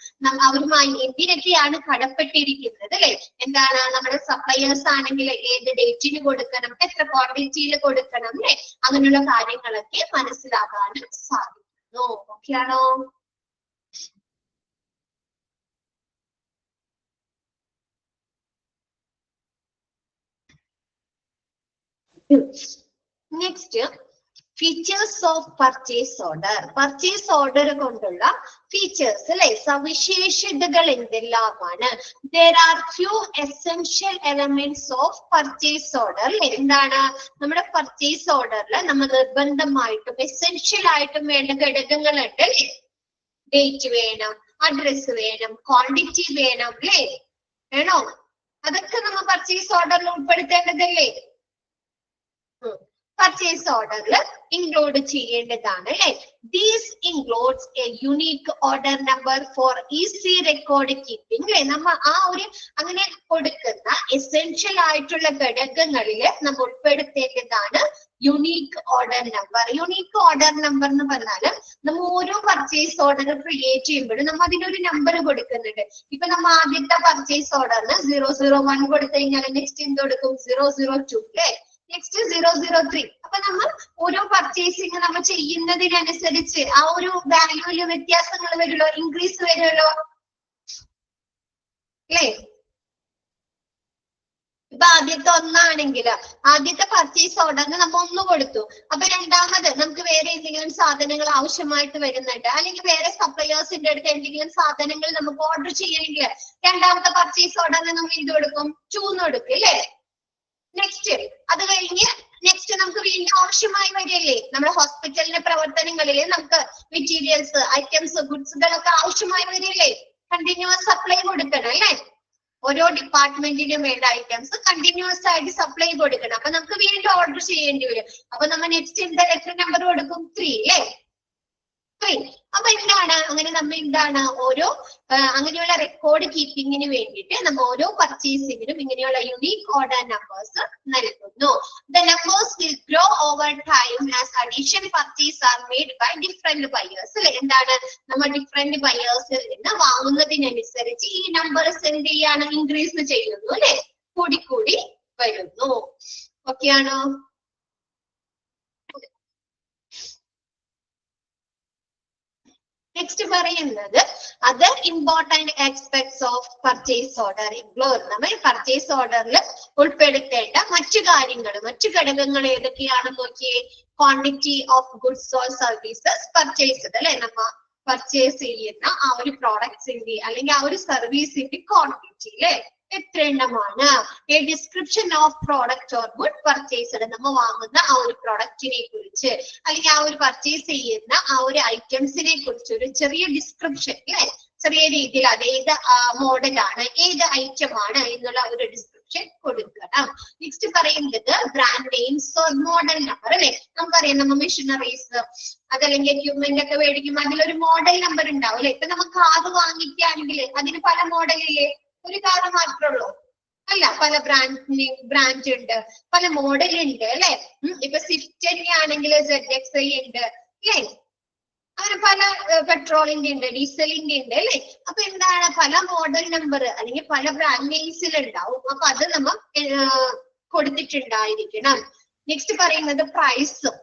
അവരുമായി എന്തിനൊക്കെയാണ് കടപ്പെട്ടിരിക്കുന്നത് അല്ലെ, എന്താണ് നമ്മുടെ സപ്ലയേഴ്സ് ആണെങ്കിൽ ഏത് ഡേറ്റിന് കൊടുക്കണം, എത്ര ക്വാണ്ടിറ്റിയിൽ കൊടുക്കണം അല്ലെ, അങ്ങനെയുള്ള കാര്യങ്ങളൊക്കെ മനസ്സിലാക്കാനും സാധിക്കുന്നു. ഓക്കെയാണോ? Next features of purchase order. Purchase order കൊണ്ടുള്ള ഫീച്ചേഴ്സ് അല്ലെ, സവിശേഷതകൾ എന്തെല്ലാമാണ്? there are few essential elements of purchase order അല്ലെ, എന്താണ് നമ്മുടെ പർച്ചേസ് ഓർഡറിൽ നമ്മൾ നിർബന്ധമായിട്ടും എസെൻഷ്യൽ ആയിട്ടും വേണ്ട ഘടകങ്ങളുണ്ട് അല്ലെ. ഡേറ്റ് വേണം, അഡ്രസ് വേണം, ക്വാണ്ടിറ്റി വേണം അല്ലെ, വേണോ? അതൊക്കെ നമ്മൾ പർച്ചേസ് ഓർഡറിൽ ഉൾപ്പെടുത്തേണ്ടതല്ലേ. പർച്ചേസ് ഓർഡറിൽ ഇൻക്ലൂഡ് ചെയ്യേണ്ടതാണ് അല്ലെ. These includes a unique order number for easy record keeping അല്ലെ. നമ്മൾ ആ ഒരു അങ്ങനെ കൊടുക്കുന്ന എസെൻഷ്യൽ ആയിട്ടുള്ള ഘടകങ്ങളിൽ നമ്മൾ ഉൾപ്പെടുത്തേണ്ടതാണ് unique order number. Unique order number എന്ന് പറഞ്ഞാല് നമ്മൾ ഓരോ പർച്ചേസ് ഓർഡർ ക്രിയേറ്റ് ചെയ്യുമ്പോഴും നമ്മൾ അതിനൊരു നമ്പർ കൊടുക്കുന്നുണ്ട്. ഇപ്പൊ നമ്മൾ ആദ്യത്തെ പർച്ചേസ് ഓർഡറിന് 001 കൊടുത്തു കഴിഞ്ഞാൽ നെക്സ്റ്റ് എന്ത് കൊടുക്കും? 002 അല്ലെ, നെക്സ്റ്റ് 003. അപ്പൊ നമ്മൾ ഓരോ പർച്ചേസിങ് നമ്മൾ ചെയ്യുന്നതിനനുസരിച്ച് ആ ഒരു വാല്യൂല് വ്യത്യാസങ്ങൾ വരുമല്ലോ, ഇൻക്രീസ് വരുമല്ലോ അല്ലേ. ഇപ്പൊ ആദ്യത്തെ ഒന്നാണെങ്കിൽ ആദ്യത്തെ പർച്ചേസ് ഓർഡറിന് നമ്മൾ 1 കൊടുത്തു. അപ്പൊ രണ്ടാമത് നമുക്ക് വേറെ എന്തെങ്കിലും സാധനങ്ങൾ ആവശ്യമായിട്ട് വരുന്നുണ്ട്, അല്ലെങ്കിൽ വേറെ സപ്ലയേഴ്സിന്റെ അടുത്ത് എന്തെങ്കിലും സാധനങ്ങൾ നമുക്ക് ഓർഡർ ചെയ്യണമെങ്കിൽ രണ്ടാമത്തെ പർച്ചേസ് ഓർഡറിന് നമ്മൾ എന്ത് കൊടുക്കും? 2 കൊടുക്കും അല്ലേ. നെക്സ്റ്റ് അത് കഴിഞ്ഞ് നെക്സ്റ്റ് നമുക്ക് വീണ്ടും ആവശ്യമായി വരികയല്ലേ, നമ്മുടെ ഹോസ്പിറ്റലിന്റെ പ്രവർത്തനങ്ങളിൽ നമുക്ക് മെറ്റീരിയൽസ്, ഐറ്റംസ്, ഗുഡ്സുകളൊക്കെ ആവശ്യമായി വരികയല്ലേ, കണ്ടിന്യൂസ് സപ്ലൈ കൊടുക്കണം അല്ലേ. ഓരോ ഡിപ്പാർട്ട്മെന്റിനും വേണ്ട ഐറ്റംസ് കണ്ടിന്യൂസ് ആയിട്ട് സപ്ലൈ കൊടുക്കണം. അപ്പൊ നമുക്ക് വീണ്ടും ഓർഡർ ചെയ്യേണ്ടി വരും. അപ്പൊ നമ്മൾ നെക്സ്റ്റ് എത്ര നമ്പർ കൊടുക്കും? 3 അല്ലേ. 3. അപ്പൊ എന്താണ് അങ്ങനെ നമ്മൾ എന്താണ് ഓരോ അങ്ങനെയുള്ള റെക്കോർഡ് കീപ്പിങ്ങിന് വേണ്ടിയിട്ട് നമ്മൾ ഓരോ പർച്ചേസിങ്ങിനും ഇങ്ങനെയുള്ള യുണീക് ഓർഡർ നമ്പേഴ്സ് നൽകുന്നു. The numbers will grow over time as additional purchases are made by different buyers അല്ലെ. എന്താണ് നമ്മൾ ഡിഫറെന്റ് ബയേഴ്സിൽ നിന്ന് വാങ്ങുന്നതിനനുസരിച്ച് ഈ നമ്പേഴ്സ് എന്ത് ചെയ്യാണ്? ഇൻക്രീസ് ചെയ്യുന്നു അല്ലെ, കൂടി വരുന്നു. ഓക്കെയാണോ? നെക്സ്റ്റ് പറയുന്നത് other important aspects of purchase order include. നമ്മൾ പർച്ചേസ് ഓർഡറിൽ ഉൾപ്പെടുത്തേണ്ട മറ്റു കാര്യങ്ങൾ, മറ്റു ഘടകങ്ങൾ ഏതൊക്കെയാണെന്ന് നോക്കിയേ. Quantity of goods or services purchased, അല്ലെ, നമ്മ പർച്ചേസ് ചെയ്യുന്ന ആ ഒരു പ്രോഡക്ട്സിന്റെ അല്ലെങ്കിൽ ആ ഒരു സർവീസിന്റെ ക്വാണ്ടിറ്റി, അല്ലെ, എത്ര എണ്ണമാണ്. A description of product or good purchased, നമ്മൾ വാങ്ങുന്ന ആ ഒരു പ്രോഡക്റ്റിനെ കുറിച്ച് അല്ലെങ്കിൽ ആ ഒരു പർച്ചേസ് ചെയ്യുന്ന ആ ഒരു ഐറ്റംസിനെ കുറിച്ച് ഒരു ചെറിയ ഡിസ്ക്രിപ്ഷൻ, അല്ലെ, ചെറിയ രീതിയിൽ അതേത് മോഡലാണ്, ഏത് ഐറ്റം ആണ് എന്നുള്ള ഒരു ഡിസ്ക്രിപ്ഷൻ കൊടുക്കണം. നെക്സ്റ്റ് പറയുന്നത് brand names or model number, അല്ലെ, നമുക്കറിയാം നമ്മ മെഷീനറീസ് അതല്ലെങ്കിൽ എക്യുപ്മെന്റ് ഒക്കെ മേടിക്കുമ്പോൾ അതിലൊരു മോഡൽ നമ്പർ ഉണ്ടാവും, അല്ലെ. ഇപ്പൊ നമുക്ക് കാർ വാങ്ങിക്കുകയാണെങ്കിൽ അതിന് പല മോഡലില്ലേ, ഒരു കാർ മാത്രമേ ഉള്ളൂ അല്ല, പല ബ്രാൻഡ് ഉണ്ട്, പല മോഡൽ ഉണ്ട്, അല്ലെ. ഇപ്പൊ സ്വിഫ്റ്റ് തന്നെ ആണെങ്കിൽ ZXi ഉണ്ട്, അല്ലെ. അങ്ങനെ പല പെട്രോളിന്റെ ഉണ്ട്, ഡീസലിന്റെ ഉണ്ട്, അല്ലെ. അപ്പൊ എന്താണ്, പല മോഡൽ നമ്പർ അല്ലെങ്കിൽ പല ബ്രാൻഡ് നെയിംസിൽ ഉണ്ടാവും. അപ്പൊ അത് നമ്മൾ കൊടുത്തിട്ടുണ്ടായിരിക്കണം. നെക്സ്റ്റ് പറയുന്നത് പ്രൈസ്,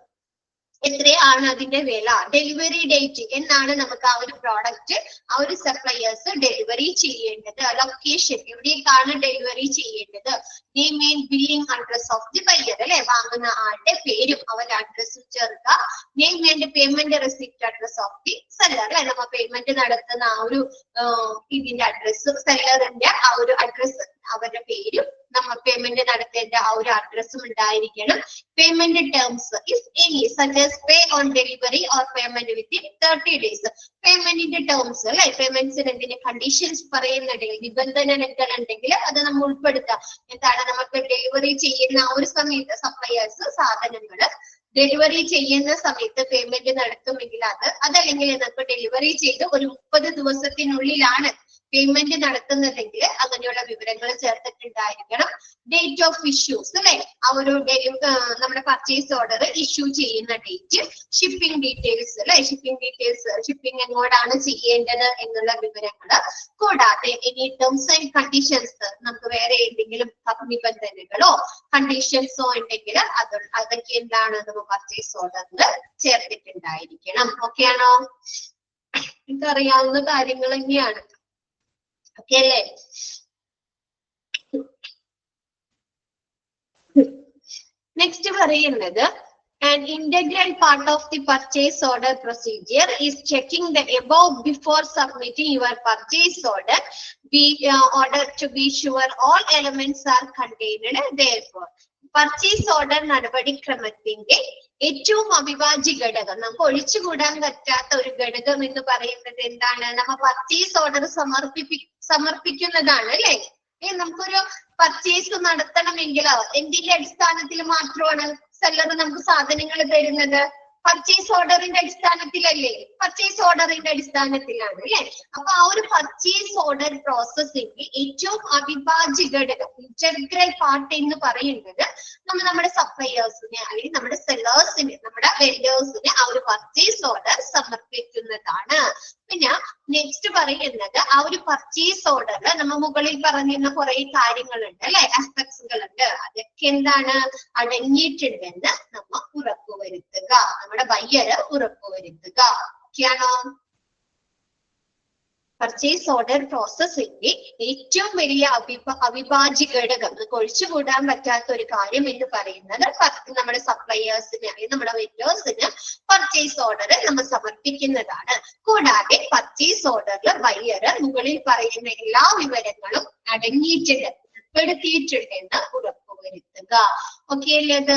എത്രയാണ് അതിന്റെ വില. ഡെലിവറി ഡേറ്റ്, എന്നാണ് നമുക്ക് ആ ഒരു പ്രോഡക്റ്റ് ആ ഒരു സപ്ലയേഴ്സ് ഡെലിവറി ചെയ്യേണ്ടത്. ലൊക്കേഷൻ, എവിടേക്കാണ് ഡെലിവറി ചെയ്യേണ്ടത്. Name and billing address of the buyer, അല്ലെ, വാങ്ങുന്ന ആളുടെ പേരും അവരുടെ അഡ്രസ്സും ചേർക്കുക. Name and payment receipt address of the seller, അല്ലെ, നമ്മ പേയ്മെന്റ് നടത്തുന്ന ആ ഒരു ഇതിന്റെ അഡ്രസ്, സെല്ലറിന്റെ ആ ഒരു അഡ്രസ്, അവരുടെ പേരും നമ്മൾ പേയ്മെന്റ് നടത്തേണ്ട ആ ഒരു അഡ്രസ്സും ഉണ്ടായിരിക്കണം. Payment terms if any such as pay on delivery or payment within 30 days. പേയ്മെന്റിന്റെ ടേംസ്, അല്ലെ, പേയ്മെന്റ്സിന് എന്തിന്റെ കണ്ടീഷൻസ് പറയുന്നുണ്ടെങ്കിൽ, നിബന്ധനകൾ ഉണ്ടെങ്കിൽ അത് നമ്മൾ ഉൾപ്പെടുത്താം. എന്താണ്, നമുക്ക് ഡെലിവറി ചെയ്യുന്ന ആ ഒരു സമയത്ത് സപ്ലയേഴ്സ് സാധനങ്ങള് ഡെലിവറി ചെയ്യുന്ന സമയത്ത് പേയ്മെന്റ് നടത്തുമെങ്കിൽ അതല്ലെങ്കിൽ നമുക്ക് ഡെലിവറി ചെയ്ത് ഒരു 30 ദിവസത്തിനുള്ളിലാണ് പേയ്മെന്റ് നടത്തുന്നതെങ്കിൽ അങ്ങനെയുള്ള വിവരങ്ങൾ ചേർത്തിട്ടുണ്ടായിരിക്കണം. ഡേറ്റ് ഓഫ് ഇഷ്യൂസ്, അല്ലെ, ആ ഒരു നമ്മുടെ പർച്ചേസ് ഓർഡർ ഇഷ്യൂ ചെയ്യുന്ന ഡേറ്റ്. ഷിപ്പിംഗ് ഡീറ്റെയിൽസ്, അല്ലെ, ഷിപ്പിംഗ് ഡീറ്റെയിൽസ്, ഷിപ്പിംഗ് എങ്ങോട്ടാണ് ചെയ്യേണ്ടത് എന്നുള്ള വിവരങ്ങൾ. കൂടാതെ ഇനി ടേംസ് ആൻഡ് കണ്ടീഷൻസ്, നമുക്ക് വേറെ എന്തെങ്കിലും നിബന്ധനകളോ കണ്ടീഷൻസോ ഉണ്ടെങ്കിൽ അതൊക്കെ എന്താണ് നമ്മൾ പർച്ചേസ് ഓർഡറിൽ ചേർത്തിട്ടുണ്ടായിരിക്കണം. ഓക്കെ ആണോ? ഇതറിയാവുന്ന കാര്യങ്ങൾ തന്നെയാണ്. ഓക്കെ അല്ലേ? നെക്സ്റ്റ് പറയുന്നത് an integral part of the purchase order procedure is checking the above before submitting your purchase order to be sure all elements are contained therefore. Purchase order നടപടിക്രമത്തിന്റെ ഏറ്റവും അവിഭാജ്യ ഘടകം, നമുക്ക് ഒഴിച്ചുകൂടാൻ പറ്റാത്ത ഒരു ഘടകം എന്ന് പറയുന്നത് എന്താണ്? നമ്മ പർച്ചേസ് ഓർഡർ സമർപ്പിക്കുന്നതാണ്, അല്ലെ. നമുക്കൊരു പർച്ചേസ് നടത്തണമെങ്കിൽ എന്തിന്റെ അടിസ്ഥാനത്തിൽ മാത്രമാണ് സെല്ലർ നമുക്ക് സാധനങ്ങൾ തരുന്നത്? പർച്ചേസ് ഓർഡറിന്റെ അടിസ്ഥാനത്തിലല്ലേ? പർച്ചേസ് ഓർഡറിന്റെ അടിസ്ഥാനത്തിലാണ്, അല്ലെ. അപ്പൊ ആ ഒരു പർച്ചേസ് ഓർഡർ പ്രോസസ്സിംഗ് ഏറ്റവും അവിഭാജ്യ ഘടകം, ഇന്റഗ്രൽ പാർട്ട് എന്ന് പറയുന്നത് നമ്മുടെ സപ്ലയേഴ്സിന് അല്ലെങ്കിൽ നമ്മുടെ സെല്ലേഴ്സിന്, നമ്മുടെ വെൻഡേഴ്സിന് ആ ഒരു പർച്ചേസ് ഓർഡർ സമർപ്പിക്കുന്നതാണ്. പിന്നെ നെക്സ്റ്റ് പറയുന്നത് ആ ഒരു പർച്ചേസ് ഓർഡറിൽ നമ്മൾ മുകളിൽ പറഞ്ഞിരുന്ന കുറെ കാര്യങ്ങളുണ്ട്, അല്ലെ, ആസ്പെക്ട്സുകളുണ്ട്. അതൊക്കെ എന്താണ് അടങ്ങിയിട്ടുണ്ടെന്ന് നമ്മൾ ഉറപ്പുവരുത്തുക, നമ്മുടെ ബയ്യര് ഉറപ്പുവരുത്തുക. ഓക്കെയാണോ? പർച്ചേസ് ഓർഡർ പ്രോസസ്സിന്റെ ഏറ്റവും വലിയ അവിഭാജ്യ ഘടകം, നമുക്ക് ഒഴിച്ചുകൂടാൻ പറ്റാത്ത ഒരു കാര്യം എന്ന് പറയുന്നത് നമ്മുടെ സപ്ലയേഴ്സിന് അല്ലെങ്കിൽ നമ്മുടെ വെൻഡേഴ്സിന് പർച്ചേസ് ഓർഡർ നമ്മൾ സമർപ്പിക്കുന്നതാണ്. കൂടാതെ പർച്ചേസ് ഓർഡറിൽ ബയ്യർ മുകളിൽ പറയുന്ന എല്ലാ വിവരങ്ങളും അടങ്ങിയിട്ടുണ്ട്, ഉൾപ്പെടുത്തിയിട്ടുണ്ടെന്ന് ഉറപ്പുവരുത്തുക. ഓക്കെ അല്ലേ? അത്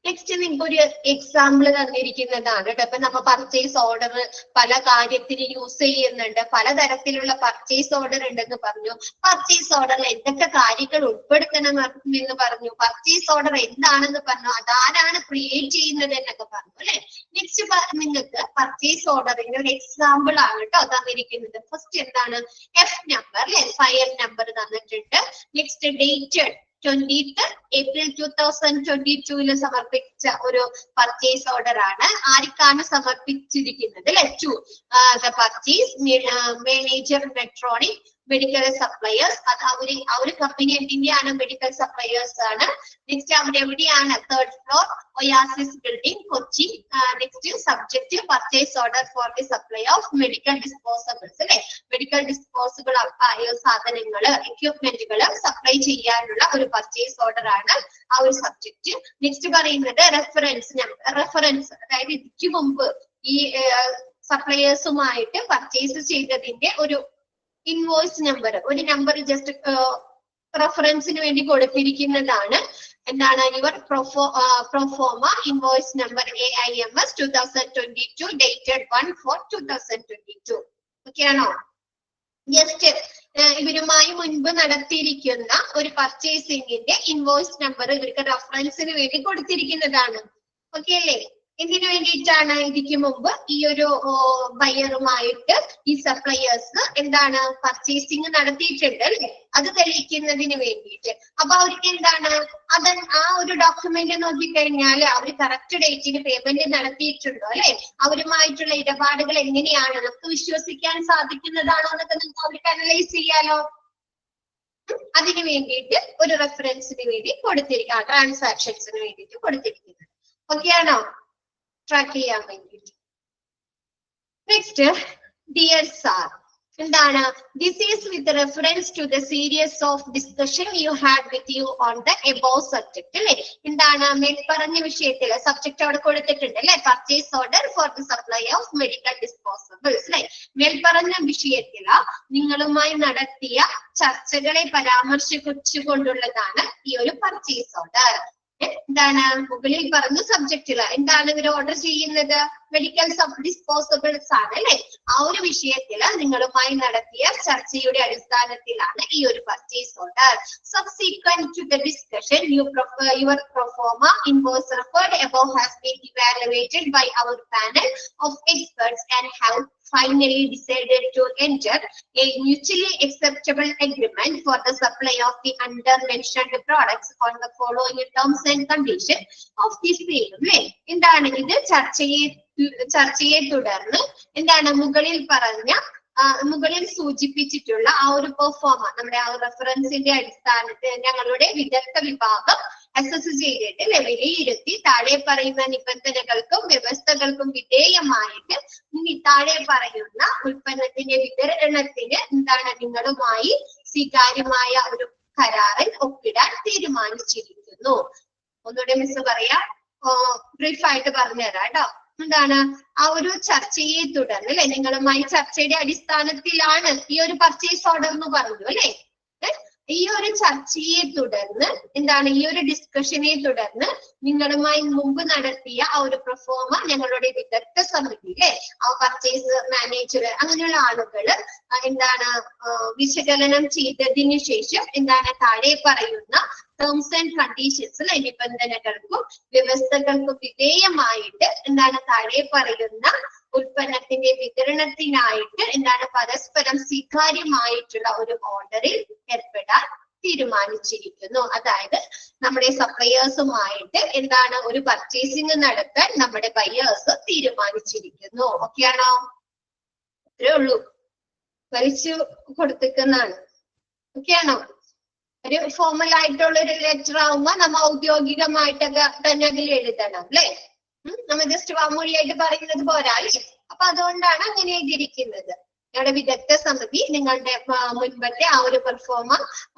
നെക്സ്റ്റ് നിങ്ങൾക്ക് ഒരു എക്സാമ്പിൾ തന്നിരിക്കുന്നതാണ് കേട്ടോ. ഇപ്പൊ നമ്മ പർച്ചേസ് ഓർഡർ പല കാര്യത്തിന് യൂസ് ചെയ്യുന്നുണ്ട്, പലതരത്തിലുള്ള പർച്ചേസ് ഓർഡർ ഉണ്ടെന്ന് പറഞ്ഞു. പർച്ചേസ് ഓർഡറിൽ എന്തൊക്കെ കാര്യങ്ങൾ ഉൾപ്പെടുത്തണം എന്ന് പറഞ്ഞു. പർച്ചേസ് ഓർഡർ എന്താണെന്ന് പറഞ്ഞു, അതാരാണ് ക്രിയേറ്റ് ചെയ്യുന്നത് എന്നൊക്കെ പറഞ്ഞു, അല്ലെ. നെക്സ്റ്റ് നിങ്ങൾക്ക് പർച്ചേസ് ഓർഡറിന്റെ ഒരു എക്സാമ്പിൾ ആണ് കേട്ടോ തന്നിരിക്കുന്നത്. ഫസ്റ്റ് എന്താണ്? എഫ് നമ്പർ, അല്ലെ, ഫയൽ നമ്പർ തന്നിട്ടുണ്ട്. നെക്സ്റ്റ് ഡേറ്റഡ് 20th April 2022 സമർപ്പിച്ച ഒരു പർച്ചേസ് ഓർഡർ ആണ്. ആർക്കാണ് സമർപ്പിച്ചിരിക്കുന്നത്? അല്ലെ, to the purchase manager Metronic medical suppliers. അത് അവര് കമ്പനി എന്തിന്റെയാണ്? മെഡിക്കൽ സപ്ലയേഴ്സ് ആണ്. നെക്സ്റ്റ് അവിടെ എവിടെയാണ്? 3rd floor oasis building, Kochi. Next subject purchase order for the supply of medical disposables അല്ലെ. മെഡിക്കൽ ഡിസ്പോസിബിൾ ആയ സാധനങ്ങള്, എക്യുപ്മെന്റുകൾ സപ്ലൈ ചെയ്യാനുള്ള ഒരു പർച്ചേസ് ഓർഡർ ആണ് ആ ഒരു സബ്ജക്ട്. നെക്സ്റ്റ് പറയുന്നത് റെഫറൻസ്, അതായത് ഇതിക്ക് മുമ്പ് ഈ സപ്ലയേഴ്സുമായിട്ട് പർച്ചേസ് ചെയ്തതിന്റെ ഒരു ഇൻവോയ്സ് നമ്പർ, ഒരു നമ്പർ ജസ്റ്റ് റെഫറൻസിന് വേണ്ടി കൊടുത്തിരിക്കുന്നതാണ്. എന്താണ്? Your proforma invoice number AIMS 2022 dated 1/4/2022. Okay ആണോ? ജസ്റ്റ് ഇവരുമായി മുൻപ് നടത്തിയിരിക്കുന്ന ഒരു പർച്ചേസിംഗിന്റെ ഇൻവോയ്സ് നമ്പർ ഇവർക്ക് റെഫറൻസിന് വേണ്ടി കൊടുത്തിരിക്കുന്നതാണ്. ഓക്കെ അല്ലേ? ഇതിനു വേണ്ടിയിട്ടാണ് ഇതിക്ക് മുമ്പ് ഈ ഒരു ബയറുമായിട്ട് ഈ സപ്ലയേഴ്സ് എന്താണ് പർച്ചേസിങ് നടത്തിയിട്ടുണ്ട് അല്ലെ, അത് തെളിയിക്കുന്നതിന് വേണ്ടിയിട്ട്. അപ്പൊ അവർക്ക് എന്താണ് ആ ഒരു ഡോക്യുമെന്റ് നോക്കിക്കഴിഞ്ഞാൽ അവർ കറക്റ്റ് ഡേറ്റിന് പേയ്മെന്റ് നടത്തിയിട്ടുണ്ടോ അല്ലെ, അവരുമായിട്ടുള്ള ഇടപാടുകൾ എങ്ങനെയാണ്, നമുക്ക് വിശ്വസിക്കാൻ സാധിക്കുന്നതാണോ എന്നൊക്കെ നമുക്ക് അവർക്ക് അനലൈസ് ചെയ്യാലോ. അതിന് വേണ്ടിയിട്ട് ഒരു റെഫറൻസിന് വേണ്ടി കൊടുത്തിരിക്കുക, ട്രാൻസാക്ഷൻസിന് വേണ്ടിയിട്ട് കൊടുത്തിരിക്കുന്നത്. ഓക്കെ ആണോ? ട്രാക്ക് ചെയ്യാൻ വേണ്ടിയിട്ട്. നെക്സ്റ്റ്, ഡിയർ സാർ, എന്താണ്? This is with reference to the series of discussion you had with you on the above subject അല്ലെ. എന്താണ്? മേൽപ്പറഞ്ഞ വിഷയത്തിൽ സബ്ജക്ട് അവിടെ കൊടുത്തിട്ടുണ്ട് അല്ലെ, purchase order for the supply of medical disposables അല്ലെ. മേൽപ്പറഞ്ഞ വിഷയത്തിൽ നിങ്ങളുമായി നടത്തിയ ചർച്ചകളെ പരാമർശിച്ചുകൊണ്ടുള്ളതാണ് ഈ ഒരു പർച്ചേസ് ഓർഡർ. എന്താണ്? മുകളിൽ പറഞ്ഞ സബ്ജക്റ്റില് എന്താണ് ഇവർ ഓർഡർ ചെയ്യുന്നത്? മെഡിക്കൽ ഡിസ്പോസബിൾസ് ആണ് അല്ലെ. ആ ഒരു വിഷയത്തില് നിങ്ങളുമായി നടത്തിയ ചർച്ചയുടെ അടിസ്ഥാനത്തിലാണ് ഈ ഒരു purchase order. Subsequent to the discussion your proforma invoice referred above has been evaluated by our panel of experts and have finally decided to enter a mutually acceptable agreement for the supply of the under-mentioned products on the following terms and conditions of the same. എന്താണ് ഇത്? ചർച്ചയെ തുടർന്ന് എന്താണ് മുകളിൽ സൂചിപ്പിച്ചിട്ടുള്ള ആ ഒരു proforma നമ്മുടെ ആ റെഫറൻസിന്റെ അടിസ്ഥാനത്തിൽ ഞങ്ങളുടെ വിദഗ്ധ വിഭാഗം അസസ് ചെയ്തിട്ട് വിലയിരുത്തി താഴെ പറയുന്ന നിബന്ധനകൾക്കും വ്യവസ്ഥകൾക്കും വിധേയമായിട്ട് താഴെ പറയുന്ന ഉൽപ്പന്നത്തിന്റെ വിതരണത്തിന് എന്താണ് നിങ്ങളുമായി സ്വീകാര്യമായ ഒരു കരാറിൽ ഒപ്പിടാൻ തീരുമാനിച്ചിരിക്കുന്നു. ഒന്നുകൂടെ മിസ് പറയാം, ബ്രീഫായിട്ട് പറഞ്ഞുതരാം കേട്ടോ. എന്താണ്? ആ ഒരു ചർച്ചയെ തുടർന്ന് അല്ലെ, നിങ്ങളുമായി ചർച്ചയുടെ അടിസ്ഥാനത്തിലാണ് ഈ ഒരു പർച്ചേസ് ഓർഡർ എന്ന് പറഞ്ഞു അല്ലെ. ഈ ഒരു ചർച്ചയെ തുടർന്ന് എന്താണ്? ഈ ഒരു ഡിസ്കഷനെ തുടർന്ന് നിങ്ങളുമായി മുമ്പ് നടത്തിയ ആ ഒരു പെർഫോമ ഞങ്ങളുടെ വിദഗ്ധ സമിതിയിലെ ആ പർച്ചേസ് മാനേജർ അങ്ങനെയുള്ള ആളുകള് എന്താണ് വിശകലനം ചെയ്തതിനു ശേഷം എന്താണ് താഴെ പറയുന്ന ടേംസ് ആൻഡ് കണ്ടീഷൻസ് നിബന്ധനകൾക്കും വ്യവസ്ഥകൾക്കും വിധേയമായിട്ട് എന്താണ് താഴെ പറയുന്ന ഉൽപ്പന്നത്തിന്റെ വിതരണത്തിനായിട്ട് എന്താണ് പരസ്പരം സ്വീകാര്യമായിട്ടുള്ള ഒരു ഓർഡറിൽ ഏർപ്പെടാൻ തീരുമാനിച്ചിരിക്കുന്നു. അതായത് നമ്മുടെ സപ്ലയേഴ്സുമായിട്ട് എന്താണ് ഒരു പർച്ചേസിംഗ് നടത്താൻ നമ്മുടെ ബയേഴ്സ് തീരുമാനിച്ചിരിക്കുന്നു. ഓക്കെയാണോ? ഇത്രേ ഉള്ളൂ, വലിച്ചു കൊടുത്തിരിക്കുന്നതാണ്. ഓക്കെയാണോ? ഒരു ഫോർമൽ ആയിട്ടുള്ള ഒരു ലെറ്റർ ആവുമ്പോ നമ്മ ഔദ്യോഗികമായിട്ടൊക്കെ തന്നെ അതിൽ എഴുതണം അല്ലെ. നമ്മ ജസ്റ്റ് വാമൊഴിയായിട്ട് പറയുന്നത് പോരാ അല്ലേ. അപ്പൊ അതുകൊണ്ടാണ് അങ്ങനെ എഴുതിയിരിക്കുന്നത്. ഞങ്ങളുടെ വിദഗ്ധ സമിതി നിങ്ങളുടെ മുൻപത്തെ ആ ഒരു പെർഫോമ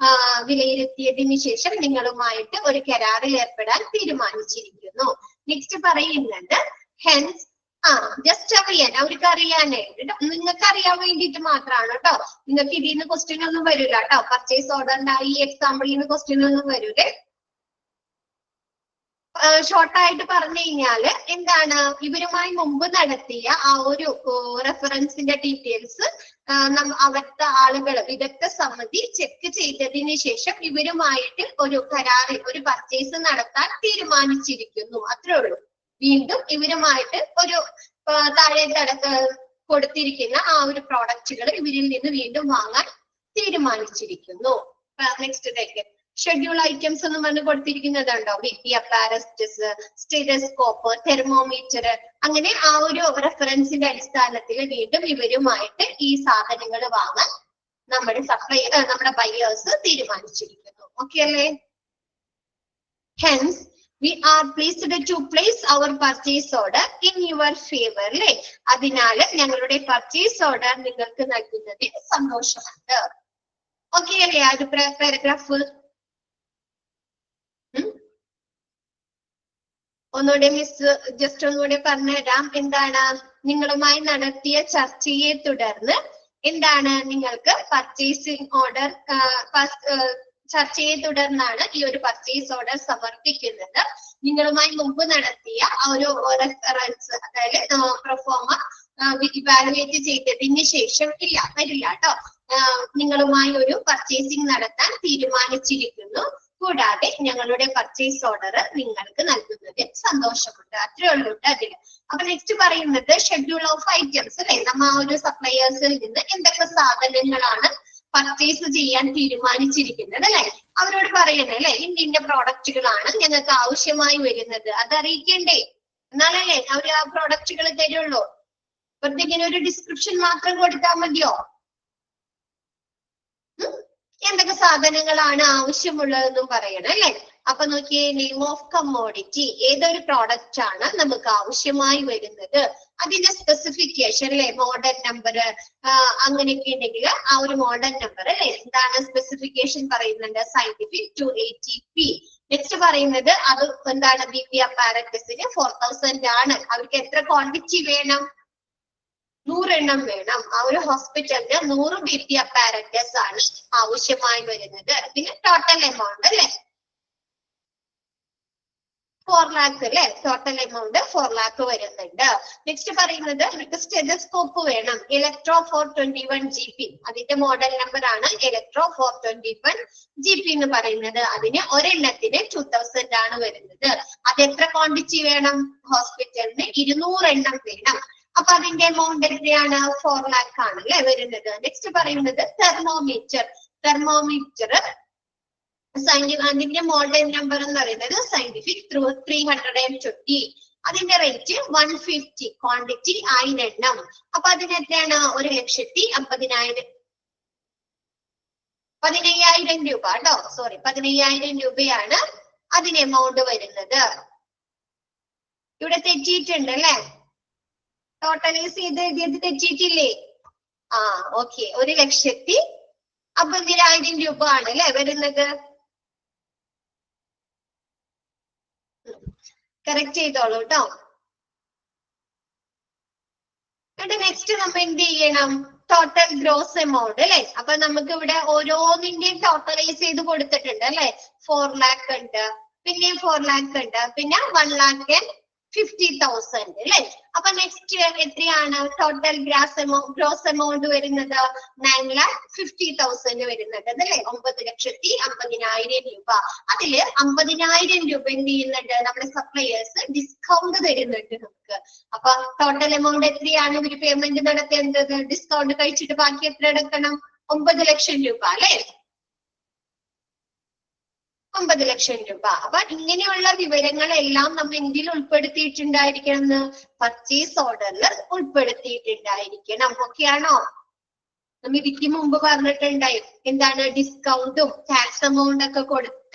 വിലയിരുത്തിയതിനു ശേഷം നിങ്ങളുമായിട്ട് ഒരു കരാറിൽ ഏർപ്പെടാൻ തീരുമാനിച്ചിരിക്കുന്നു. നെക്സ്റ്റ് പറയുന്നത് ഹെൻസ് ജസ്റ്റ് അവർക്ക് അറിയാനായിട്ട് നിങ്ങൾക്ക് അറിയാൻ വേണ്ടിയിട്ട് മാത്രമാണ് കേട്ടോ. നിങ്ങൾക്ക് ഇതിൽ നിന്ന് ക്വസ്റ്റ്യൻ ഒന്നും വരില്ല കേട്ടോ. പർച്ചേസ് ഓർഡറിന്റെ ഈ എക്സാമ്പിളിൽ നിന്ന് ക്വസ്റ്റ്യൻ ഒന്നും വരൂലേ. ഷോർട്ടായിട്ട് പറഞ്ഞു കഴിഞ്ഞാല് എന്താണ് ഇവരുമായി മുമ്പ് നടത്തിയ ആ ഒരു റെഫറൻസിന്റെ ഡീറ്റെയിൽസ് അവിടുത്തെ ആളുകൾ വിദഗ്ധ സമിതി ചെക്ക് ചെയ്തതിന് ശേഷം ഇവരുമായിട്ട് ഒരു കരാറിൽ ഒരു പർച്ചേസ് നടത്താൻ തീരുമാനിച്ചിരിക്കുന്നു. അത്രേ ഉള്ളൂ. വീണ്ടും ഇവരുമായിട്ട് ഒരു താഴെ കൊടുത്തിരിക്കുന്ന ആ ഒരു പ്രോഡക്റ്റുകൾ ഇവരിൽ നിന്ന് വീണ്ടും വാങ്ങാൻ തീരുമാനിച്ചിരിക്കുന്നു. നെക്സ്റ്റ് ഷെഡ്യൂൾ ഐറ്റംസ് എന്ന് പറഞ്ഞ് കൊടുത്തിരിക്കുന്നതുണ്ടോ? BP അപ്പാരറ്റസ്, സ്റ്റെതസ്കോപ്പ്, തെർമോമീറ്റർ, അങ്ങനെ ആ ഒരു റെഫറൻസിന്റെ അടിസ്ഥാനത്തിൽ വീണ്ടും ഇവരുമായിട്ട് ഈ സാധനങ്ങൾ വാങ്ങാൻ നമ്മുടെ ബയേഴ്സ് തീരുമാനിച്ചിരിക്കുന്നു. ഓക്കെ അല്ലേ? Hence we are pleased to place our purchase order in your favor. അല്ലേ? അതിനാൽ ഞങ്ങളുടെ പർച്ചേസ് ഓർഡർ നിങ്ങൾക്ക് നൽകുന്നതിൽ സന്തോഷമുണ്ട്. ഓക്കെ അല്ലേ? ആ ഒരു പാരഗ്രാഫ് ഒന്നുകൂടെ മിസ് ജസ്റ്റ് ഒന്നുകൂടെ പറഞ്ഞുതരാം. എന്താണ്? നിങ്ങളുമായി നടത്തിയ ചർച്ചയെ തുടർന്ന് എന്താണ് നിങ്ങൾക്ക് പർച്ചേസിംഗ് ഓർഡർ ചർച്ചയെ തുടർന്നാണ് ഈ ഒരു പർച്ചേസ് ഓർഡർ സമർപ്പിക്കുന്നത്. നിങ്ങളുമായി മുമ്പ് നടത്തിയ ആ ഒരു റെഫറൻസ്, അതായത് പ്രൊഫോമ ഇവാലുവേറ്റ് ചെയ്തതിന് ശേഷം വരില്ല കേട്ടോ, നിങ്ങളുമായി ഒരു പർച്ചേസിംഗ് നടത്താൻ തീരുമാനിച്ചിരിക്കുന്നു. കൂടാതെ ഞങ്ങളുടെ പർച്ചേസ് ഓർഡർ നിങ്ങൾക്ക് നൽകുന്നതിൽ സന്തോഷമുണ്ട്. അത്രേ ഉള്ളൂ അതിൽ. അപ്പൊ നെക്സ്റ്റ് പറയുന്നത് ഷെഡ്യൂൾ ഓഫ് ഐറ്റംസ് അല്ലെ. നമ്മ ആ ഒരു സപ്ലയേഴ്സിൽ നിന്ന് എന്തൊക്കെ സാധനങ്ങളാണ് പർച്ചേസ് ചെയ്യാൻ തീരുമാനിച്ചിരിക്കുന്നത് അല്ലെ. അവരോട് പറയണേ അല്ലെ, ഇന്ന പ്രോഡക്റ്റുകളാണ് ഞങ്ങൾക്ക് ആവശ്യമായി വരുന്നത്, അത് അറിയിക്കണ്ടേ? എന്നാലല്ലേ അവർ ആ പ്രോഡക്റ്റുകൾ തരുള്ളൂ. വെറുതെ ഇങ്ങനെ ഒരു ഡിസ്ക്രിപ്ഷൻ മാത്രം കൊടുത്താൽ മതിയോ? എന്തൊക്കെ സാധനങ്ങളാണ് ആവശ്യമുള്ളതെന്നും പറയണം അല്ലെ. അപ്പൊ നോക്കിയേ, നെയിം ഓഫ് കമ്മോഡിറ്റി, ഏതൊരു പ്രോഡക്റ്റ് ആണ് നമുക്ക് ആവശ്യമായി വരുന്നത്, അതിന്റെ സ്പെസിഫിക്കേഷൻ അല്ലെ, മോഡൽ നമ്പർ അങ്ങനെയൊക്കെ ഉണ്ടെങ്കിൽ ആ ഒരു മോഡൽ നമ്പർ അല്ലെ, എന്താണ് സ്പെസിഫിക്കേഷൻ പറയുന്നുണ്ട്, സയന്റിഫിക് 280p. നെക്സ്റ്റ് പറയുന്നത് അത് എന്താണ്, BP അപ്പാരറ്റസിന് 4000 ആണ്. അവർക്ക് എത്ര ക്വാണ്ടിറ്റി വേണം? 100 എണ്ണം വേണം. ആ ഒരു ഹോസ്പിറ്റലിന് 100 BP അപ്പാരറ്റസ് ആണ് ആവശ്യമായി വരുന്നത്. പിന്നെ ടോട്ടൽ എമൗണ്ട് അല്ലെ 4 lakh അല്ലെ, ടോട്ടൽ എമൗണ്ട് 4 lakh വരുന്നുണ്ട്. നെക്സ്റ്റ് പറയുന്നത് അവർക്ക് സ്റ്റെതസ്കോപ്പ് വേണം, ഇലക്ട്രോ 421 GP. അതിന്റെ മോഡൽ നമ്പർ ആണ് ഇലക്ട്രോ 421 GP എന്ന് പറയുന്നത്. അതിന് ഒരെണ്ണത്തിന് 2000 ആണ് വരുന്നത്. അത് എത്ര ക്വാണ്ടിറ്റി വേണം? ഹോസ്പിറ്റലിന് 200 എണ്ണം വേണം. അപ്പൊ അതിന്റെ എമൗണ്ട് എത്രയാണ്? 4 lakh ആണ് അല്ലെ വരുന്നത്. നെക്സ്റ്റ് പറയുന്നത് തെർമോമീറ്റർ. അതിന്റെ മോഡൽ നമ്പർ എന്ന് പറയുന്നത് സയന്റിഫിക് 320. അതിന്റെ റേറ്റ് 150, ക്വാണ്ടിറ്റി 1000 എണ്ണം. അപ്പൊ അതിന് എത്രയാണ്? 1,15,000 രൂപ കേട്ടോ. സോറി, 15,000 രൂപയാണ് അതിന് എമൗണ്ട് വരുന്നത്. ഇവിടെ തെറ്റിയിട്ടുണ്ട് അല്ലെ, ടോട്ടലൈസ് ചെയ്ത് എഴുതിയത് തെറ്റിയിട്ടില്ലേ? ഓക്കെ, 1,50,000 രൂപ ആണ് അല്ലെ വരുന്നത്. കറക്റ്റ് ചെയ്തോളൂ കേട്ടോ. നെക്സ്റ്റ് നമ്മൾ എന്ത് ചെയ്യണം? ടോട്ടൽ ഗ്രോസ് എമൗണ്ട് അല്ലെ. അപ്പൊ നമുക്ക് ഇവിടെ ഓരോന്നിന്റെയും ടോട്ടലൈസ് ചെയ്ത് കൊടുത്തിട്ടുണ്ട് അല്ലെ. 4 lakh ഉണ്ട്, പിന്നെയും 4 lakh ഉണ്ട്, പിന്നെ 1,50,000 അല്ലെ. അപ്പൊ നെക്സ്റ്റ് എത്രയാണ് ടോട്ടൽ ഗ്രോസ് എമൗണ്ട് വരുന്നത്? 9,50,000 വരുന്നത് അല്ലെ. 9,50,000 രൂപ. അതില് 50,000 രൂപ എന്ത് ചെയ്യുന്നുണ്ട്? നമ്മുടെ സപ്ലയേഴ്സ് ഡിസ്കൗണ്ട് തരുന്നുണ്ട് നമുക്ക്. അപ്പൊ ടോട്ടൽ എമൗണ്ട് എത്രയാണ് ഇവര് പേയ്മെന്റ് നടത്തേണ്ടത്? ഡിസ്കൗണ്ട് കഴിച്ചിട്ട് ബാക്കി എത്ര അടക്കണം? 9 ലക്ഷം രൂപ അല്ലെ. 9 ലക്ഷം രൂപ. അപ്പൊ ഇങ്ങനെയുള്ള വിവരങ്ങളെല്ലാം നമ്മൾ എന്തിൽ ഉൾപ്പെടുത്തിയിട്ടുണ്ടായിരിക്കണം? പർച്ചേസ് ഓർഡറിൽ ഉൾപ്പെടുത്തിയിട്ടുണ്ടായിരിക്കണം. ഓക്കെ ആണോ? നമ്മൾ ഇതിക്ക് മുമ്പ് പറഞ്ഞിട്ടുണ്ടായി എന്താണ്, ഡിസ്കൗണ്ടും ടാക്സ് എമൗണ്ട് ഒക്കെ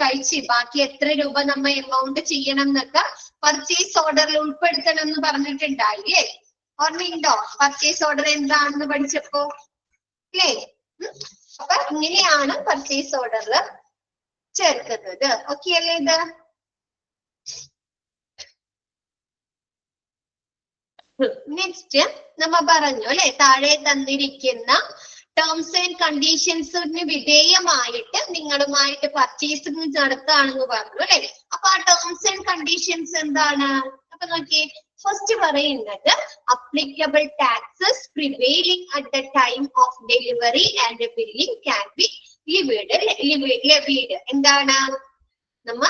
കഴിച്ച് ബാക്കി എത്ര രൂപ നമ്മൾ എമൗണ്ട് ചെയ്യണം എന്നൊക്കെ പർച്ചേസ് ഓർഡറിൽ ഉൾപ്പെടുത്തണം എന്ന് പറഞ്ഞിട്ടുണ്ടായില്ലേ? ഓർമ്മയുണ്ടോ? പർച്ചേസ് ഓർഡർ എന്താണെന്ന് പഠിച്ചപ്പോ അല്ലേ? അപ്പൊ ഇങ്ങനെയാണ് പർച്ചേസ് ഓർഡറിൽ ചേർക്കുന്നത്. ഓക്കെ അല്ലേ? ഇത് നെക്സ്റ്റ് നമ്മ പറഞ്ഞു അല്ലെ, താഴെ തന്നിരിക്കുന്ന ടേംസ് ആൻഡ് കണ്ടീഷൻസിന് വിധേയമായിട്ട് നിങ്ങളുമായിട്ട് പർച്ചേസിംഗ് നടത്താണെന്ന് പറഞ്ഞു അല്ലെ. അപ്പൊ ആ ടേംസ് ആൻഡ് കണ്ടീഷൻസ് എന്താണ്? അപ്പൊ നോക്കിയേ, ഫസ്റ്റ് പറയുന്നത് applicable taxes prevailing at the time of delivery and billing can be levied. എന്താണ്? നമ്മ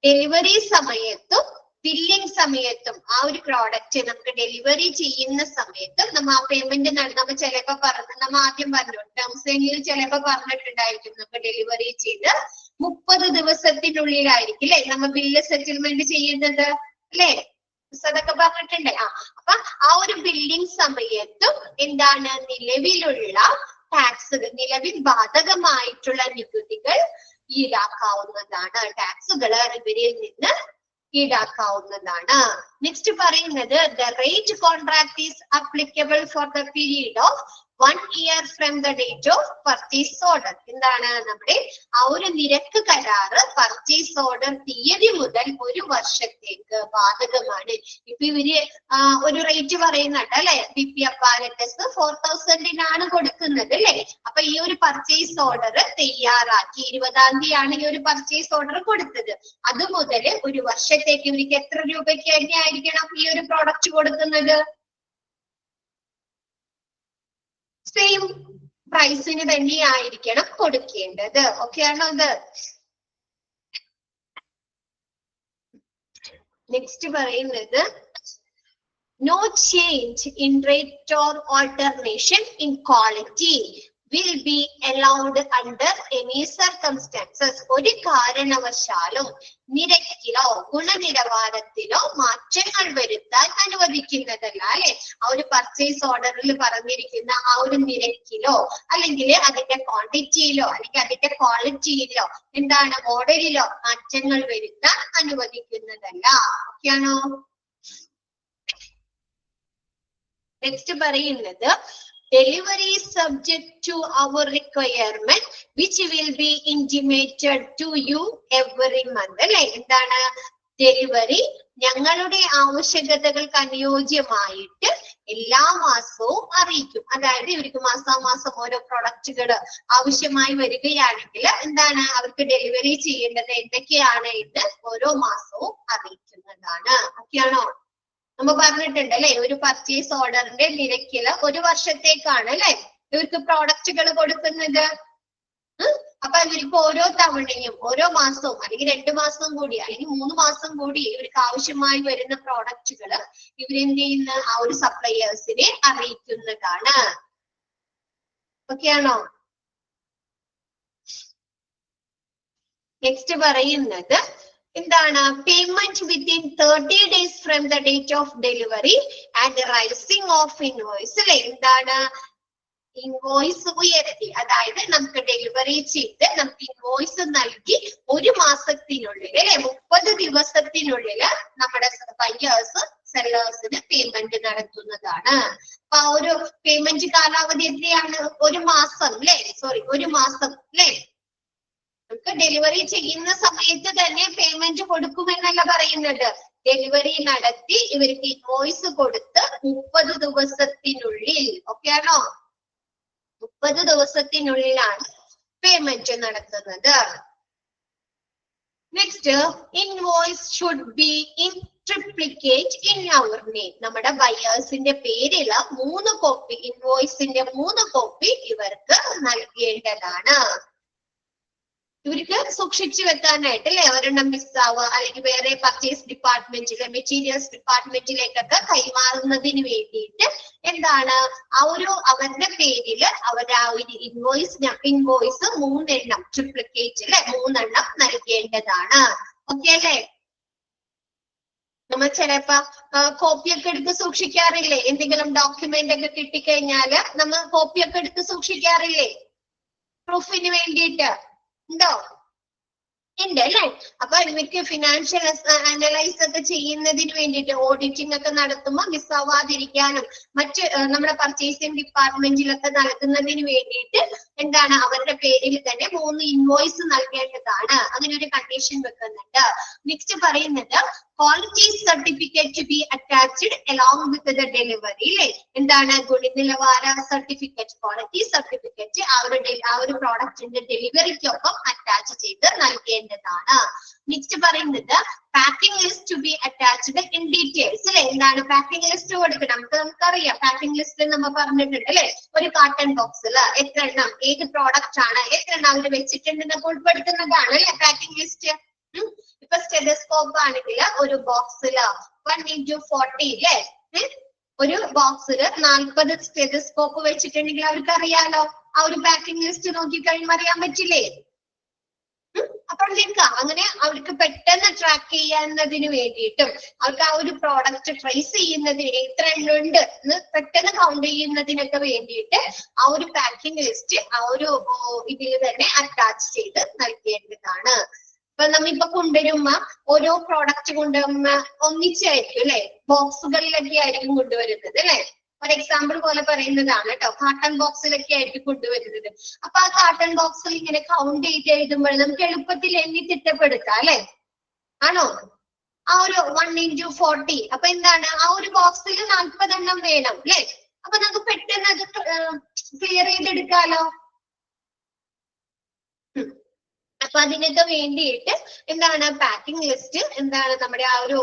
ഡെലിവറി സമയത്തും ബില്ലിംഗ് സമയത്തും ആ ഒരു പ്രോഡക്റ്റ് നമുക്ക് ഡെലിവറി ചെയ്യുന്ന സമയത്തും നമ്മ ആ പേയ്മെന്റ് നമ്മ ചിലപ്പോ നമ്മ ആദ്യം പറഞ്ഞു ടേംസ് ചിലപ്പോ പറഞ്ഞിട്ടുണ്ടായിരിക്കും നമുക്ക് ഡെലിവറി ചെയ്ത് 30 ദിവസത്തിനുള്ളിലായിരിക്കും അല്ലെ നമ്മ ബില്ല് സെറ്റിൽമെന്റ് ചെയ്യുന്നത് അല്ലെ. അതൊക്കെ പറഞ്ഞിട്ടുണ്ടേ. അപ്പൊ ആ ഒരു ബില്ലിംഗ് സമയത്തും എന്താണ് നിലവിലുള്ള ടാക്സുകൾ, നിലവിൽ ബാധകമായിട്ടുള്ള നികുതികൾ ഈടാക്കാവുന്നതാണ്. ടാക്സുകൾ ഇവരിൽ നിന്ന് ഈടാക്കാവുന്നതാണ്. നെക്സ്റ്റ് പറയുന്നത് the rate contract is applicable for the period of 1 year from the date of purchase order. എന്താണ് നമ്മുടെ ആ ഒരു നിരക്ക് കരാറ് പർച്ചേസ് ഓർഡർ തീയതി മുതൽ 1 വർഷത്തേക്ക് ബാധകമാണ്. ഇപ്പൊ ഇവര് ഒരു റേറ്റ് പറയുന്നുണ്ട് അല്ലെ, BP അപ്പാരറ്റസ് 4000-നാണ് കൊടുക്കുന്നത് അല്ലെ. അപ്പൊ ഈ ഒരു പർച്ചേസ് ഓർഡർ തയ്യാറാക്കി 20-ാം തീയതിയാണ് ഈ ഒരു പർച്ചേസ് ഓർഡർ കൊടുത്തത്. അത് മുതൽ 1 വർഷത്തേക്ക് ഇവർക്ക് എത്ര രൂപയ്ക്ക് തന്നെ ആയിരിക്കണം ഈ ഒരു പ്രോഡക്റ്റ് കൊടുക്കുന്നത്? സെയിം പ്രൈസിന് തന്നെയായിരിക്കണം കൊടുക്കേണ്ടത്. ഓക്കെ ആണോ ഇത്? നെക്സ്റ്റ് പറയുന്നത് no change in rate or alternation in quality will be allowed under any circumstances. ഒരു കാരണവശാലും നിരക്കിലോ ഗുണനിലവാരത്തിലോ മാറ്റങ്ങൾ വരുത്താൻ അനുവദിക്കുന്നതല്ല അല്ലെ. ആ ഒരു പർച്ചേസ് ഓർഡറിൽ പറഞ്ഞിരിക്കുന്ന ആ ഒരു നിരക്കിലോ അല്ലെങ്കിൽ അതിന്റെ ക്വാണ്ടിറ്റിയിലോ അല്ലെങ്കിൽ അതിന്റെ ക്വാളിറ്റിയിലോ എന്താണ് മോഡലിലോ മാറ്റങ്ങൾ വരുത്താൻ അനുവദിക്കുന്നതല്ല. ഓക്കെയാണോ? നെക്സ്റ്റ് പറയുന്നത് delivery is subject to our requirement which will be intimated to you every month. അല്ലെ, എന്താണ് ഡെലിവറി ഞങ്ങളുടെ ആവശ്യകതകൾക്ക് അനുയോജ്യമായിട്ട് എല്ലാ മാസവും അറിയിക്കും. അതായത് ഇവർക്ക് മാസാമാസം ഓരോ പ്രൊഡക്റ്റുകൾ ആവശ്യമായി വരികയാണെങ്കിൽ എന്താണ് അവർക്ക് ഡെലിവറി ചെയ്യേണ്ടത് എന്തൊക്കെയാണ് എന്ന് ഓരോ മാസവും അറിയിക്കുന്നതാണ്. ഓക്കെയാണോ? നമ്മ പറഞ്ഞിട്ടുണ്ട് അല്ലെ, ഒരു പർച്ചേസ് ഓർഡറിന്റെ നിരക്കില് 1 വർഷത്തേക്കാണ് അല്ലെ ഇവർക്ക് പ്രോഡക്റ്റുകൾ കൊടുക്കുന്നത്. അപ്പൊ ഇവർക്ക് ഓരോ തവണയും ഓരോ മാസവും അല്ലെങ്കിൽ 2 മാസം കൂടി അല്ലെങ്കിൽ 3 മാസം കൂടി ഇവർക്ക് ആവശ്യമായി വരുന്ന പ്രോഡക്റ്റുകൾ ഇവരെന്ത് ചെയ്യുന്ന ആ ഒരു സപ്ലയേഴ്സിനെ അറിയിക്കുന്നതാണ്. ഓക്കെയാണോ? നെക്സ്റ്റ് പറയുന്നത് എന്താണ് payment within 30 days from the date of delivery and rising of invoice അല്ലെ. എന്താണ് ഇൻവോയ്സ് ഉയർത്തി, അതായത് നമുക്ക് ഡെലിവറി ചെയ്ത് നമുക്ക് ഇൻവോയ്സ് നൽകി 1 മാസത്തിനുള്ളിൽ അല്ലെ 30 ദിവസത്തിനുള്ളിൽ നമ്മുടെ ബയേഴ്സ് സെല്ലേഴ്സിന് പേയ്മെന്റ് നടത്തുന്നതാണ്. അപ്പൊ ആ ഒരു പേയ്മെന്റ് കാലാവധി എത്രയാണ്? 1 മാസം അല്ലെ, 1 മാസം അല്ലെ. നമുക്ക് ഡെലിവറി ചെയ്യുന്ന സമയത്ത് തന്നെ പേയ്മെന്റ് കൊടുക്കുമെന്നല്ല പറയുന്നത്. ഡെലിവറി നടത്തി ഇവർക്ക് ഇൻവോയ്സ് കൊടുത്ത് 30 ദിവസത്തിനുള്ളിൽ, ഓക്കെ ആണോ? 30 ദിവസത്തിനുള്ളിലാണ് പേയ്മെന്റ് നടത്തുന്നത്. Next, invoice should be in triplicate in our name. നമ്മുടെ ബയേഴ്സിന്റെ പേരില് 3 കോപ്പി ഇൻവോയ്സിന്റെ 3 കോപ്പി ഇവർക്ക് നൽകേണ്ടതാണ്. ഇവർക്ക് സൂക്ഷിച്ചു വെക്കാനായിട്ട് അല്ലെ, ഒരെണ്ണം മിസ്സാവുക അല്ലെങ്കിൽ വേറെ പർച്ചേസ് ഡിപ്പാർട്ട്മെന്റിലെ മെറ്റീരിയൽസ് ഡിപ്പാർട്ട്മെന്റിലേക്കൊക്കെ കൈമാറുന്നതിന് വേണ്ടിയിട്ട് എന്താണ് ആ ഒരു അവരുടെ പേരില് അവർ ആ ഒരു ഇൻവോയ്സ് 3 എണ്ണം ട്രിപ്ലിക്കേറ്റ് അല്ലെ 3 എണ്ണം നൽകേണ്ടതാണ്. ഓക്കെ അല്ലെ? നമ്മൾ ചിലപ്പോ കോപ്പിയൊക്കെ എടുത്ത് സൂക്ഷിക്കാറില്ലേ? എന്തെങ്കിലും ഡോക്യുമെന്റ് ഒക്കെ കിട്ടിക്കഴിഞ്ഞാല് നമ്മൾ കോപ്പിയൊക്കെ എടുത്ത് സൂക്ഷിക്കാറില്ലേ പ്രൂഫിന് വേണ്ടിയിട്ട്? ഉണ്ടോ? ഉണ്ട് അല്ലെ. അപ്പൊ ഇവർക്ക് ഫിനാൻഷ്യൽ അനലൈസ് ഒക്കെ ചെയ്യുന്നതിന് വേണ്ടിയിട്ട് ഓഡിറ്റിംഗ് ഒക്കെ നടത്തുമ്പോൾ മിസ്സാവാതിരിക്കാനും മറ്റ് നമ്മുടെ പർച്ചേസിംഗ് ഡിപ്പാർട്ട്മെന്റിലൊക്കെ നൽകുന്നതിന് വേണ്ടിയിട്ട് എന്താണ് അവരുടെ പേരിൽ തന്നെ 3 ഇൻവോയ്സ് നൽകേണ്ടതാണ്. അതിനൊരു കണ്ടീഷൻ വെക്കുന്നുണ്ട്. നെക്സ്റ്റ് പറയുന്നത് quality certificate B attached along with the delivery അല്ലെ. എന്താണ് ഗുണനിലവാര സർട്ടിഫിക്കറ്റ്, ക്വാളിറ്റി സർട്ടിഫിക്കറ്റ് ആ ഒരു പ്രോഡക്റ്റിന്റെ ഡെലിവറിക്കൊപ്പം അറ്റാച്ച് ചെയ്ത് നൽകേണ്ടതാണ്. നെക്സ്റ്റ് പറയുന്നത് packing list to be attached in details അല്ലെ. എന്താണ് പാക്കിംഗ് ലിസ്റ്റ് കൊടുക്കണം? നമുക്കറിയാം പാക്കിംഗ് ലിസ്റ്റ് നമ്മൾ പറഞ്ഞിട്ടുണ്ട് അല്ലെ. ഒരു കാർട്ടൺ ബോക്സിൽ എത്ര എണ്ണം ഏത് പ്രോഡക്റ്റ് ആണ് എത്ര എണ്ണം അവർ വെച്ചിട്ടുണ്ടെന്നൊക്കെ ഉൾപ്പെടുത്തുന്നതാണ് അല്ലെ പാക്കിംഗ് ലിസ്റ്റ്. ഇപ്പൊ സ്റ്റെതസ്കോപ്പ് ആണെങ്കിൽ ഒരു ബോക്സില് 1x40 അല്ലെ, ഒരു ബോക്സില് 40 സ്റ്റെതസ്കോപ്പ് വെച്ചിട്ടുണ്ടെങ്കിൽ അവർക്ക് അറിയാലോ. ആ ഒരു പാക്കിംഗ് ലിസ്റ്റ് നോക്കി കഴിയുമ്പോൾ അറിയാൻ പറ്റില്ലേ? അപ്പോഴത്തേക്ക് അങ്ങനെ അവർക്ക് പെട്ടെന്ന് ട്രാക്ക് ചെയ്യാന്നതിന് വേണ്ടിയിട്ടും അവർക്ക് ആ ഒരു പ്രോഡക്റ്റ് ട്രേസ് ചെയ്യുന്നതിന് എത്ര എണ്ണം ഉണ്ട് എന്ന് പെട്ടെന്ന് കൗണ്ട് ചെയ്യുന്നതിനൊക്കെ വേണ്ടിയിട്ട് ആ ഒരു പാക്കിംഗ് ലിസ്റ്റ് ആ ഒരു ഇതിൽ തന്നെ അറ്റാച്ച് ചെയ്ത് നൽകേണ്ടതാണ്. ഇപ്പൊ നമ്മിപ്പോ കൊണ്ടുവരുമ്പോ ഓരോ പ്രോഡക്റ്റ് കൊണ്ടുവരുമ്പോ ഒന്നിച്ചായിരിക്കും അല്ലെ, ബോക്സുകളിലൊക്കെ ആയിരിക്കും കൊണ്ടുവരുന്നത് അല്ലെ. ഒരു എക്സാമ്പിൾ പോലെ പറയുന്നതാണ് കേട്ടോ, കാർട്ടൺ ബോക്സിലൊക്കെ ആയിരിക്കും കൊണ്ടുവരുന്നത്. അപ്പൊ ആ കാർട്ടൺ ബോക്സിൽ ഇങ്ങനെ കൗണ്ട് ചെയ്ത് എഴുതുമ്പോൾ നമുക്ക് എളുപ്പത്തിൽ എണ്ണി തിട്ടപ്പെടുത്താം അല്ലെ, ആണോ? ആ ഒരു 1x40 അപ്പൊ എന്താണ്, ആ ഒരു ബോക്സിൽ 40 എണ്ണം വേണം അല്ലെ. അപ്പൊ നമുക്ക് പെട്ടെന്ന് അത് ക്ലിയർ ചെയ്തെടുക്കാലോ. അപ്പൊ അതിനൊക്കെ വേണ്ടിയിട്ട് എന്താണ് പാക്കിംഗ് ലിസ്റ്റ് എന്താണ് നമ്മുടെ ആ ഒരു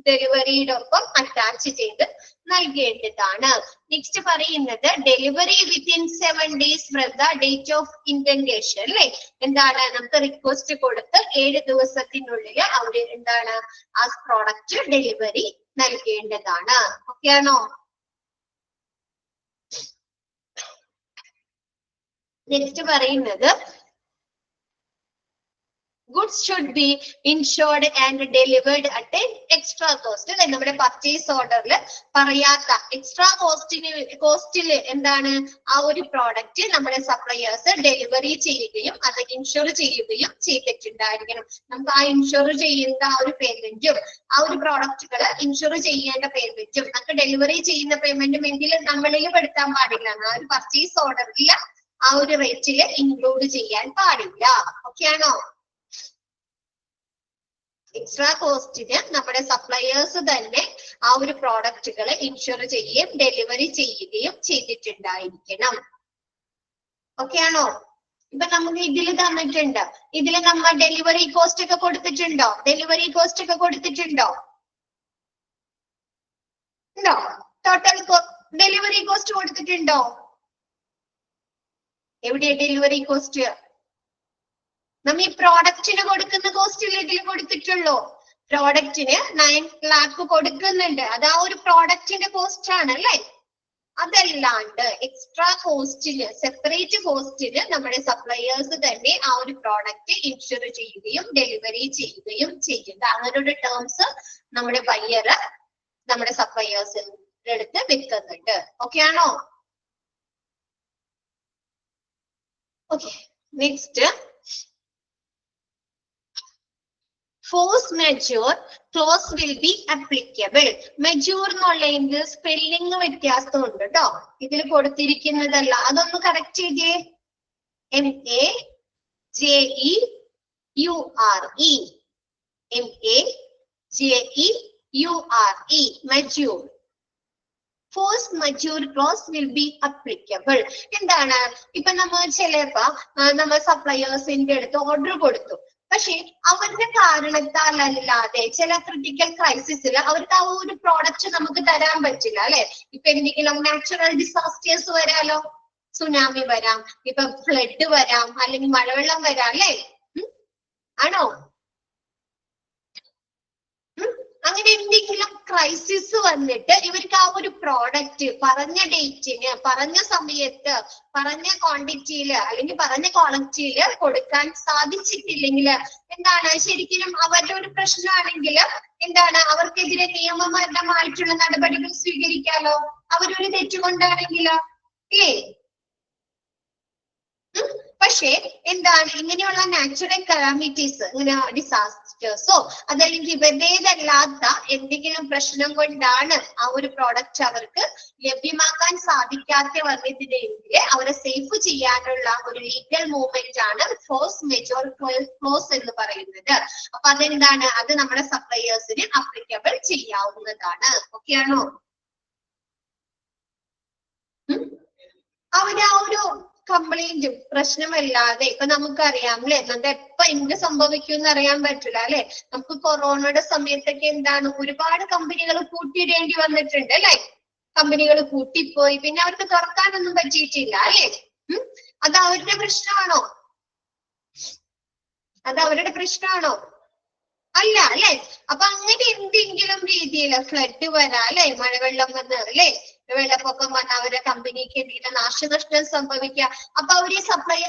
ഡെലിവറിയുടെ ഒപ്പം അറ്റാച്ച് ചെയ്ത് നൽകേണ്ടതാണ്. നെക്സ്റ്റ് പറയുന്നത് delivery within 7 days from the date of indentation അല്ലെ. എന്താണ്, നമുക്ക് റിക്വസ്റ്റ് കൊടുത്ത് 7 ദിവസത്തിനുള്ളിൽ അവര് എന്താണ് ആ പ്രോഡക്റ്റ് ഡെലിവറി നൽകേണ്ടതാണ്. ഓക്കെ ആണോ? നെക്സ്റ്റ് പറയുന്നത് goods should be insured and delivered at an extra cost. അല്ലെ, നമ്മുടെ പർച്ചേസ് ഓർഡറിൽ പറയാത്ത എക്സ്ട്രാ കോസ്റ്റിൽ എന്താണ് ആ ഒരു പ്രോഡക്റ്റ് നമ്മുടെ സപ്ലയേഴ്സ് ഡെലിവറി ചെയ്യുകയും അത് ഇൻഷുർ ചെയ്യുകയും ചെയ്തിട്ടുണ്ടായിരിക്കണം. നമുക്ക് ആ ഇൻഷുർ ചെയ്യുന്ന ആ ഒരു പേയ്മെന്റും ആ ഒരു പ്രോഡക്റ്റുകൾ ഇൻഷുർ ചെയ്യേണ്ട പേയ്മെന്റും നമുക്ക് ഡെലിവറി ചെയ്യുന്ന പേയ്മെന്റും എങ്കിലും നമ്മളിൽ പെടുത്താൻ പാടില്ല. ആ ഒരു പർച്ചേസ് ഓർഡറിൽ ആ ഒരു റേറ്റിൽ ഇൻക്ലൂഡ് ചെയ്യാൻ പാടില്ല. ഓക്കെ ആണോ? എക്സ്ട്രാ കോസ്റ്റിന് നമ്മുടെ സപ്ലയേഴ്സ് തന്നെ ആ ഒരു പ്രോഡക്റ്റുകൾ ഇൻഷുർ ചെയ്യുകയും ഡെലിവറി ചെയ്യുകയും ചെയ്തിട്ടുണ്ടായിരിക്കണം. ഓക്കെ ആണോ? ഇപ്പൊ നമുക്ക് ഇതിൽ തന്നിട്ടുണ്ട്, ഇതിൽ നമ്മൾ ഡെലിവറി കോസ്റ്റ് ഒക്കെ കൊടുത്തിട്ടുണ്ടോ? ഡെലിവറി കോസ്റ്റ് ഒക്കെ കൊടുത്തിട്ടുണ്ടോ? ഉണ്ടോ? ടോട്ടൽ ഡെലിവറി കോസ്റ്റ് കൊടുത്തിട്ടുണ്ടോ? എവിടെയാ ഡെലിവറി കോസ്റ്റ്? നമ്മ ഈ പ്രോഡക്റ്റിന് കൊടുക്കുന്ന കോസ്റ്റിൽ ഇതിൽ കൊടുത്തിട്ടുള്ളൂ. പ്രോഡക്റ്റിന് 9 lakh കൊടുക്കുന്നുണ്ട്, അത് ആ ഒരു പ്രോഡക്റ്റിന്റെ കോസ്റ്റ് ആണ് അല്ലെ. അതല്ലാണ്ട് എക്സ്ട്രാ കോസ്റ്റിന് സെപ്പറേറ്റ് കോസ്റ്റിന് നമ്മുടെ സപ്ലയേഴ്സ് തന്നെ ആ ഒരു പ്രോഡക്റ്റ് ഇൻഷുർ ചെയ്യുകയും ഡെലിവറി ചെയ്യുകയും ചെയ്യുന്നത്. അങ്ങനെ ഒരു ടേംസ് നമ്മുടെ ബയ്യർ നമ്മുടെ സപ്ലയേഴ്സിന്റെ അടുത്ത് വെക്കുന്നുണ്ട്. ഓക്കെ ആണോ? Okay, next force majeure clause will be applicable. Majeure എന്നുള്ള സ്പെല്ലിംഗ് വ്യത്യാസം ഉണ്ട് കേട്ടോ, ഇതിൽ കൊടുത്തിരിക്കുന്നതല്ല. അതൊന്ന് കറക്റ്റ് ചെയ്തേ. MAJEURE MAJEURE majeure. Force majeure clause will be applicable. എന്താണ്, ഇപ്പൊ നമ്മൾ ചിലപ്പോ നമ്മൾ സപ്ലയേഴ്സിന്റെ അടുത്ത് ഓർഡർ കൊടുത്തു, പക്ഷെ അവരുടെ കാരണത്താൽ അല്ലാതെ ചില ക്രിട്ടിക്കൽ ക്രൈസിസിൽ അവർക്ക് ആ ഒരു പ്രോഡക്റ്റ് നമുക്ക് തരാൻ പറ്റില്ല അല്ലെ. ഇപ്പൊ എന്തെങ്കിലും നാച്ചുറൽ ഡിസാസ്റ്റേഴ്സ് വരാലോ, സുനാമി വരാം, ഇപ്പൊ ഫ്ലഡ് വരാം, അല്ലെങ്കിൽ മഴവെള്ളം വരാം അല്ലെ. ആണോ? അങ്ങനെ എന്തെങ്കിലും ക്രൈസിസ് വന്നിട്ട് ഇവർക്ക് ആ ഒരു പ്രോഡക്റ്റ് പറഞ്ഞ ഡേറ്റിന് പറഞ്ഞ സമയത്ത് പറഞ്ഞ ക്വാണ്ടിറ്റിയിൽ അല്ലെങ്കിൽ പറഞ്ഞ ക്വാളിറ്റിയിൽ കൊടുക്കാൻ സാധിച്ചിട്ടില്ലെങ്കിൽ എന്താണ്, ശരിക്കും അവരുടെ ഒരു പ്രശ്നമാണെങ്കിൽ എന്താണ്, അവർക്കെതിരെ നിയമപരമായിട്ടുള്ള നടപടികൾ സ്വീകരിക്കാലോ, അവരൊരു തെറ്റുകൊണ്ടാണെങ്കിലോ ഇല്ലേ. പക്ഷെ എന്താണ്, ഇങ്ങനെയുള്ള നാച്ചുറൽ കലാമിറ്റീസ്, ഇങ്ങനെ ഡിസാസ്റ്റേഴ്സോ അതല്ലെങ്കിൽ ഇവരുടേതല്ലാത്ത എന്തെങ്കിലും പ്രശ്നം കൊണ്ടാണ് ആ ഒരു പ്രോഡക്റ്റ് അവർക്ക് ലഭ്യമാക്കാൻ സാധിക്കാതെ വന്നിട്ടുണ്ടെങ്കിൽ അവരെ സേഫ് ചെയ്യാനുള്ള ഒരു ലീഗൽ മൂവ്മെന്റ് ആണ് ഫോഴ്സ് മെജോർ ക്ലോസ് എന്ന് പറയുന്നത്. അപ്പൊ അതെന്താണ്, അത് നമ്മുടെ സപ്ലയേഴ്സിന് അപ്ലിക്കബിൾ ചെയ്യാവുന്നതാണ്. ഓക്കെ ആണോ? അവര് ആ ഒരു കംപ്ലൈന്റും പ്രശ്നമല്ലാതെ ഇപ്പൊ നമുക്കറിയാം അല്ലെ, നമുക്ക് എപ്പോ എന്ത് സംഭവിക്കും എന്ന് അറിയാൻ പറ്റില്ല അല്ലെ. നമുക്ക് കൊറോണയുടെ സമയത്തൊക്കെ എന്താണ്, ഒരുപാട് കമ്പനികൾ പൂട്ടിയിടേണ്ടി വന്നിട്ടുണ്ട് അല്ലെ. കമ്പനികൾ പൂട്ടിപ്പോയി, പിന്നെ അവർക്ക് തുറക്കാനൊന്നും പറ്റിയിട്ടില്ല അല്ലെ. അത് അവരുടെ പ്രശ്നമാണോ? അത് അവരുടെ പ്രശ്നമാണോ? അല്ല അല്ലെ. അപ്പൊ അങ്ങനെ എന്തെങ്കിലും രീതിയിൽ ഫ്ലഡ് വരാം അല്ലെ, മഴവെള്ളം വന്ന് അല്ലെ, വെള്ളപ്പൊക്കം വന്ന അവരുടെ കമ്പനിക്ക് എന്തെങ്കിലും നാശനഷ്ടം സംഭവിക്കുക. അപ്പൊ അവര് സപ്ലൈ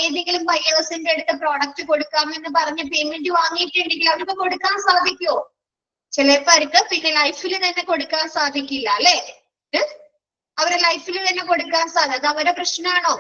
ഏതെങ്കിലും ബയേഴ്സിന്റെ അടുത്ത് പ്രോഡക്റ്റ് കൊടുക്കാമെന്ന് പറഞ്ഞ് പേയ്മെന്റ് വാങ്ങിയിട്ടുണ്ടെങ്കിൽ അവർക്ക് കൊടുക്കാൻ സാധിക്കുമോ? ചിലപ്പോ അവർക്ക് പിന്നെ ലൈഫിൽ തന്നെ കൊടുക്കാൻ സാധിക്കില്ല അല്ലെ? അവരുടെ ലൈഫിൽ തന്നെ കൊടുക്കാൻ സാധിക്കും. അത് അവരുടെ പ്രശ്നമാണോ?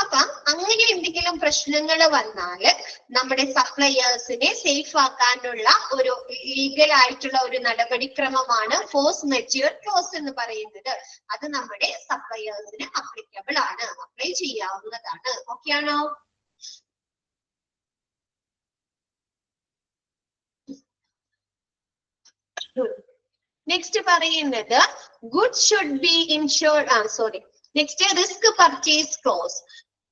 അപ്പൊ അങ്ങനെ എന്തെങ്കിലും പ്രശ്നങ്ങൾ വന്നാല് നമ്മുടെ സപ്ലയേഴ്സിനെ സേഫ് ആക്കാനുള്ള ഒരു ലീഗൽ ആയിട്ടുള്ള ഒരു നടപടിക്രമമാണ് ഫോഴ്സ് മെജൂർ ക്ലോസ് എന്ന് പറയുന്നത്. അത് നമ്മുടെ സപ്ലയേഴ്സിന് അപ്ലിക്കബിൾ ആണ്, അപ്ലൈ ചെയ്യാവുന്നതാണ്. ഓക്കെ ആണോ? നെക്സ്റ്റ് പറയുന്നത് goods should be insured next risk purchase clause.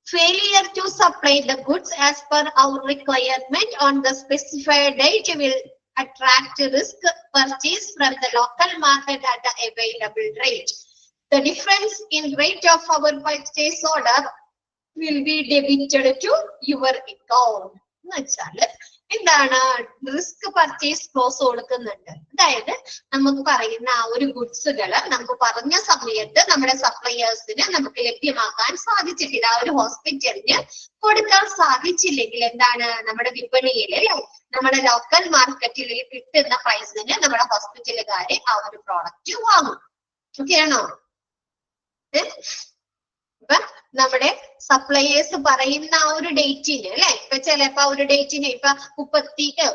Failure to supply the goods as per our requirement on the specified date will attract risk purchase from the local market at the available rate. The difference in rate of our purchase order will be debited to your account. എന്താണ് risk purchase close കൊടുക്കുന്നുണ്ട്. അതായത് നമുക്ക് പറയുന്ന ആ ഒരു ഗുഡ്സുകള് നമുക്ക് പറഞ്ഞ സമയത്ത് നമ്മുടെ സപ്ലയേഴ്സിന് നമുക്ക് ലഭ്യമാക്കാൻ സാധിച്ചിട്ടില്ല, ആ ഒരു ഹോസ്പിറ്റലിന് കൊടുക്കാൻ സാധിച്ചില്ലെങ്കിൽ എന്താണ് നമ്മുടെ വിപണിയിൽ നമ്മുടെ ലോക്കൽ മാർക്കറ്റിൽ കിട്ടുന്ന പ്രൈസിന് നമ്മുടെ ഹോസ്പിറ്റലുകാര് ആ ഒരു പ്രോഡക്റ്റ് വാങ്ങും. ഓക്കെ ആണോ? ഇപ്പൊ നമ്മുടെ സപ്ലയേഴ്സ് പറയുന്ന ആ ഒരു ഡേറ്റിന് അല്ലെ, ഇപ്പൊ ചിലപ്പോ ഒരു ഡേറ്റിന് ഇപ്പൊ 30-ാം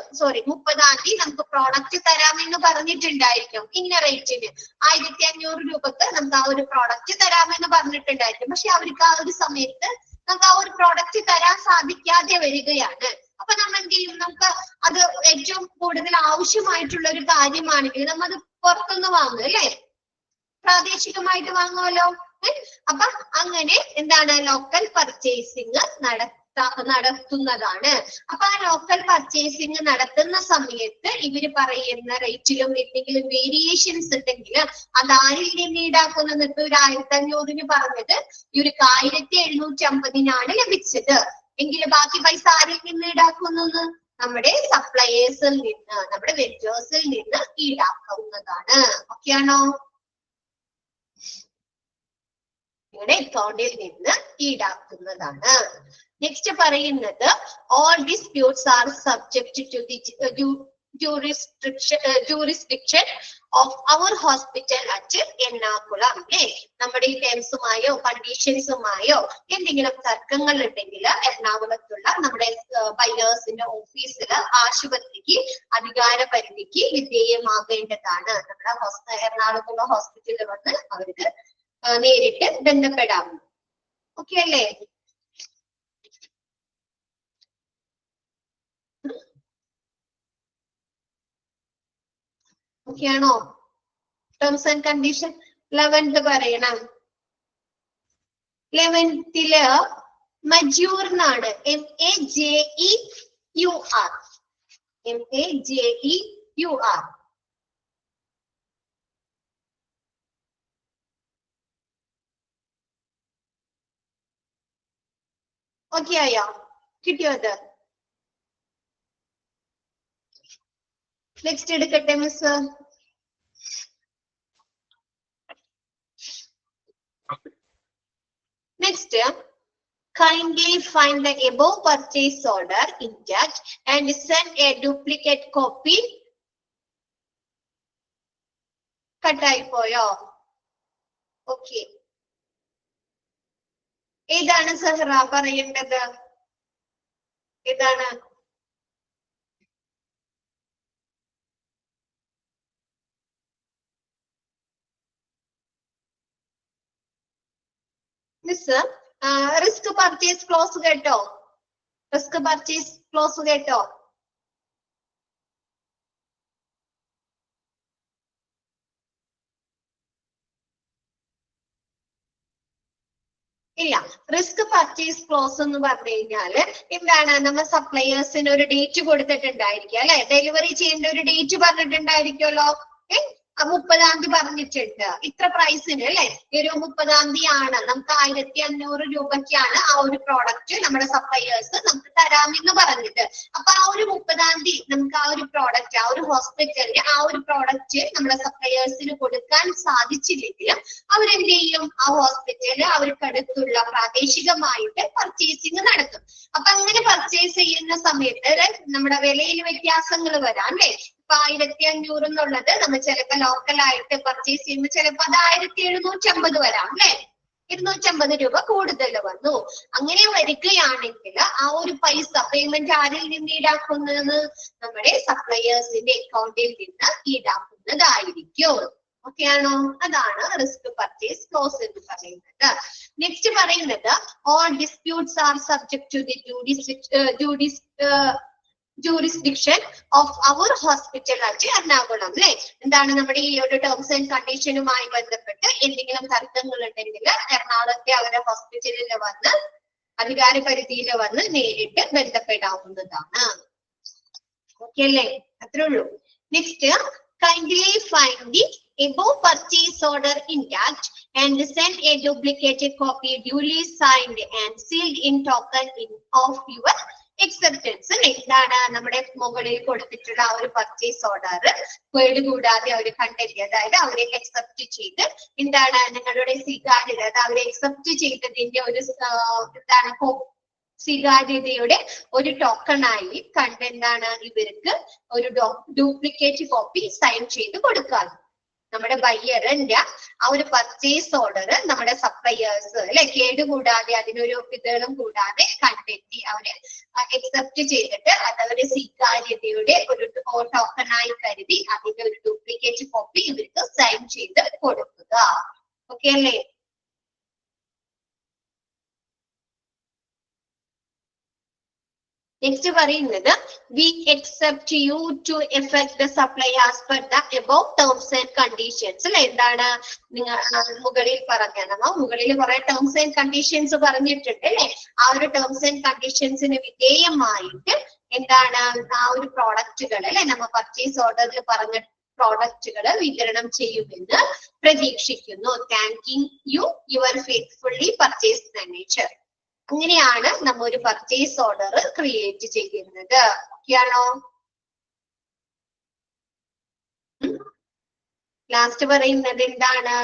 തീയതി നമുക്ക് പ്രോഡക്റ്റ് തരാമെന്ന് പറഞ്ഞിട്ടുണ്ടായിരിക്കും. ഇന്ന റേറ്റിന് 1500 രൂപക്ക് നമുക്ക് ആ ഒരു പ്രോഡക്റ്റ് തരാമെന്ന് പറഞ്ഞിട്ടുണ്ടായിരിക്കും. പക്ഷെ അവർക്ക് ആ ഒരു സമയത്ത് നമുക്ക് ആ ഒരു പ്രോഡക്റ്റ് തരാൻ സാധിക്കാതെ വരികയാണ്. അപ്പൊ നമ്മൾ എന്ത് ചെയ്യും? നമുക്ക് അത് ഏറ്റവും കൂടുതൽ ആവശ്യമായിട്ടുള്ള ഒരു കാര്യമാണെങ്കിൽ നമ്മൾ അത് പുറത്തുനിന്ന് വാങ്ങും അല്ലെ, പ്രാദേശികമായിട്ട് വാങ്ങുമല്ലോ. അപ്പൊ അങ്ങനെ എന്താണ് ലോക്കൽ പർച്ചേസിങ് നടത്തുന്നതാണ്. അപ്പൊ ആ ലോക്കൽ പർച്ചേസിങ് നടത്തുന്ന സമയത്ത് ഇവര് പറയുന്ന റേറ്റിലും എന്തെങ്കിലും വേരിയേഷൻസ് ഉണ്ടെങ്കിൽ അത് ആരിൽ നിന്ന് ഈടാക്കുന്നത്? ഇപ്പൊ ഒരു 1500 പറഞ്ഞത് ഈ ഒരു 1750 ലഭിച്ചത് എങ്കിൽ ബാക്കി പൈസ ആരിൽ നിന്ന് ഈടാക്കുന്നത്? നമ്മുടെ സപ്ലയേഴ്സിൽ നിന്ന്, നമ്മുടെ വെൻഡേഴ്സിൽ നിന്ന് ഈടാക്കാവുന്നതാണ്. ഓക്കെ ആണോ? നിങ്ങളുടെ അക്കൗണ്ടിൽ നിന്ന് ഈടാക്കുന്നതാണ്. നെക്സ്റ്റ് പറയുന്നത് all disputes are subject to the jurisdiction of our hospital at Ernakulam. നമ്മുടെ ഈ ടേംസുമായോ കണ്ടീഷൻസുമായോ എന്തെങ്കിലും തർക്കങ്ങൾ ഉണ്ടെങ്കിൽ എറണാകുളത്തുള്ള നമ്മുടെ ബയേഴ്സിന്റെ ഓഫീസിൽ ആശുപത്രിക്ക് അധികാര പരിധിക്ക് വിധേയമാകേണ്ടതാണ്. നമ്മുടെ എറണാകുളത്തുള്ള ഹോസ്പിറ്റലിൽ വന്ന് അവർക്ക് നേരിട്ട് ബന്ധപ്പെടാം. ഓക്കെ അല്ലേ? ഓക്കെ ആണോ? ടേംസ് ആൻഡ് കണ്ടീഷൻ 11th പറയണം. 11th മജൂർ എന്നാണ്, MAJEUR. MAJEUR. ഓക്കെ ആയോ? കിട്ടിയോ? അത് നെക്സ്റ്റ് എടുക്കട്ടെ miss. Next kindly find the above purchase order intact and send a duplicate copy. കട്ടായി പോയോ? ഓക്കെ, ഏതാണ് സഹറ പറയേണ്ടത്? ഏതാണ്? മിസ് റിസ്ക് പർച്ചേസ് ക്ലോസ് കേട്ടോ? റിസ്ക് പർച്ചേസ് ക്ലോസ് കേട്ടോ? ഇല്ല. റിസ്ക് പർച്ചേസ് ക്ലോസ് എന്ന് പറഞ്ഞു കഴിഞ്ഞാല് എന്താണ്? നമ്മൾ സപ്ലയേഴ്സിന് ഒരു ഡേറ്റ് കൊടുത്തിട്ടുണ്ടായിരിക്കും അല്ലെ, ഡെലിവറി ചെയ്യേണ്ട ഒരു ഡേറ്റ് പറഞ്ഞിട്ടുണ്ടായിരിക്കുമല്ലോ. 30-ാം തീയതി പറഞ്ഞിട്ടുണ്ട് ഇത്ര പ്രൈസിന് അല്ലെ, ഒരു 30-ാം തീയതിയാണ് നമുക്ക് 1500 രൂപയ്ക്കാണ് ആ ഒരു പ്രോഡക്റ്റ് നമ്മുടെ സപ്ലയേഴ്സ് നമുക്ക് തരാമെന്ന് പറഞ്ഞിട്ട്. അപ്പൊ ആ ഒരു 30-ാം തീയതി നമുക്ക് ആ ഒരു പ്രോഡക്റ്റ് ആ ഒരു ഹോസ്പിറ്റലിന് ആ ഒരു പ്രോഡക്റ്റ് നമ്മുടെ സപ്ലയേഴ്സിന് കൊടുക്കാൻ സാധിച്ചില്ലെങ്കിലും അവരെന്ത് ചെയ്യും, ആ ഹോസ്പിറ്റലിൽ അവർക്കടുത്തുള്ള പ്രാദേശികമായിട്ട് പർച്ചേസിങ് നടത്തും. അപ്പൊ അങ്ങനെ പർച്ചേസ് ചെയ്യുന്ന സമയത്ത് നമ്മുടെ വിലയിൽ വ്യത്യാസങ്ങൾ വരാം അല്ലെ. ഇപ്പൊ 1500 എന്നുള്ളത് നമ്മൾ ചിലപ്പോ ലോക്കലായിട്ട് പർച്ചേസ് ചെയ്യുമ്പോൾ ചിലപ്പോ അത് 1750 വരാം അല്ലെ, 250 രൂപ കൂടുതൽ വന്നു. അങ്ങനെ വരികയാണെങ്കിൽ ആ ഒരു പൈസ പേയ്മെന്റ് ആരിൽ നിന്ന് ഈടാക്കുന്നത്, നമ്മുടെ സപ്ലയേഴ്സിന്റെ അക്കൗണ്ടിൽ നിന്ന് ഈടാക്കുന്നതായിരിക്കും. ഓക്കെ ആണോ? അതാണ് റിസ്ക് പർച്ചേസ് ക്ലോസ് എന്ന് പറയുന്നത്. നെക്സ്റ്റ് പറയുന്നത് all disputes are subject to the jurisdiction of our hospital at Ernakulam അല്ലെ. എന്താണ് നമ്മുടെ ഈ ഒരു ടേംസ് ആൻഡ് കണ്ടീഷനുമായി ബന്ധപ്പെട്ട് എന്തെങ്കിലും തർക്കങ്ങൾ ഉണ്ടെങ്കിൽ എറണാകുളത്തെ അവരുടെ ഹോസ്പിറ്റലിൽ വന്ന് അധികാര പരിധിയിൽ വന്ന് നേരിട്ട് ബന്ധപ്പെടാവുന്നതാണ്. ഓക്കെ അല്ലേ? അത്രേ ഉള്ളൂ. Next, kindly find the above purchase order intact and send a duplicated copy duly signed and sealed in token of your acceptance. എന്താണ് നമ്മുടെ മുകളിൽ കൊടുത്തിട്ടുള്ള ആ ഒരു പർച്ചേസ് ഓർഡർ കേട് കൂടാതെ അവർ കണ്ടെത്തി, അതായത് അവരെ അക്സെപ്റ്റ് ചെയ്ത് എന്താണ് നിങ്ങളുടെ സ്വീകാര്യത, അത് അവരെ അക്സെപ്റ്റ് ചെയ്തതിന്റെ ഒരു എന്താണ് സ്വീകാര്യതയുടെ ഒരു ടോക്കണായി കണ്ട് എന്താണ് ഇവർക്ക് ഒരു ഡ്യൂപ്ലിക്കേറ്റ് കോപ്പി സൈൻ ചെയ്ത് കൊടുക്കാം. നമ്മുടെ ബയ്യറിന്റെ ആ ഒരു പർച്ചേസ് ഓർഡർ നമ്മുടെ സപ്ലയേഴ്സ് അല്ലെ കേടുകൂടാതെ അതിനൊരു വിതരണം കൂടാതെ കണ്ടെത്തി അവരെ അക്സെപ്റ്റ് ചെയ്തിട്ട് അത് അവരുടെ സ്വീകാര്യതയുടെ ഒരു ടോക്കണായി കരുതി അതിന്റെ ഒരു ഡ്യൂപ്ലിക്കേറ്റ് കോപ്പി ഇവർക്ക് സൈൻ ചെയ്ത് കൊടുക്കുക. ഓക്കെ അല്ലേ? നെക്സ്റ്റ് പറയുന്നത് we accept you to effect the supply as per the above terms and conditions. അല്ലെ, എന്താണ് നിങ്ങൾ മുകളിൽ മുകളിൽ കുറെ ടേംസ് ആൻഡ് കണ്ടീഷൻസ് പറഞ്ഞിട്ടുണ്ട് അല്ലെ. ആ ഒരു ടേംസ് ആൻഡ് കണ്ടീഷൻസിന് വിധേയമായിട്ട് എന്താണ് ആ ഒരു പ്രോഡക്റ്റുകൾ അല്ലെ നമ്മൾ പർച്ചേസ് ഓർഡറിൽ പറഞ്ഞ പ്രോഡക്റ്റുകൾ വിതരണം ചെയ്യുമെന്ന് പ്രതീക്ഷിക്കുന്നു. Thanking you your faithfully purchase manager. അങ്ങനെയാണ് നമ്മ ഒരു പർച്ചേസ് ഓർഡർ ക്രിയേറ്റ് ചെയ്യുന്നത്. ഓക്കെയാണോ? ലാസ്റ്റ് പറയുന്നത് എന്താണ്,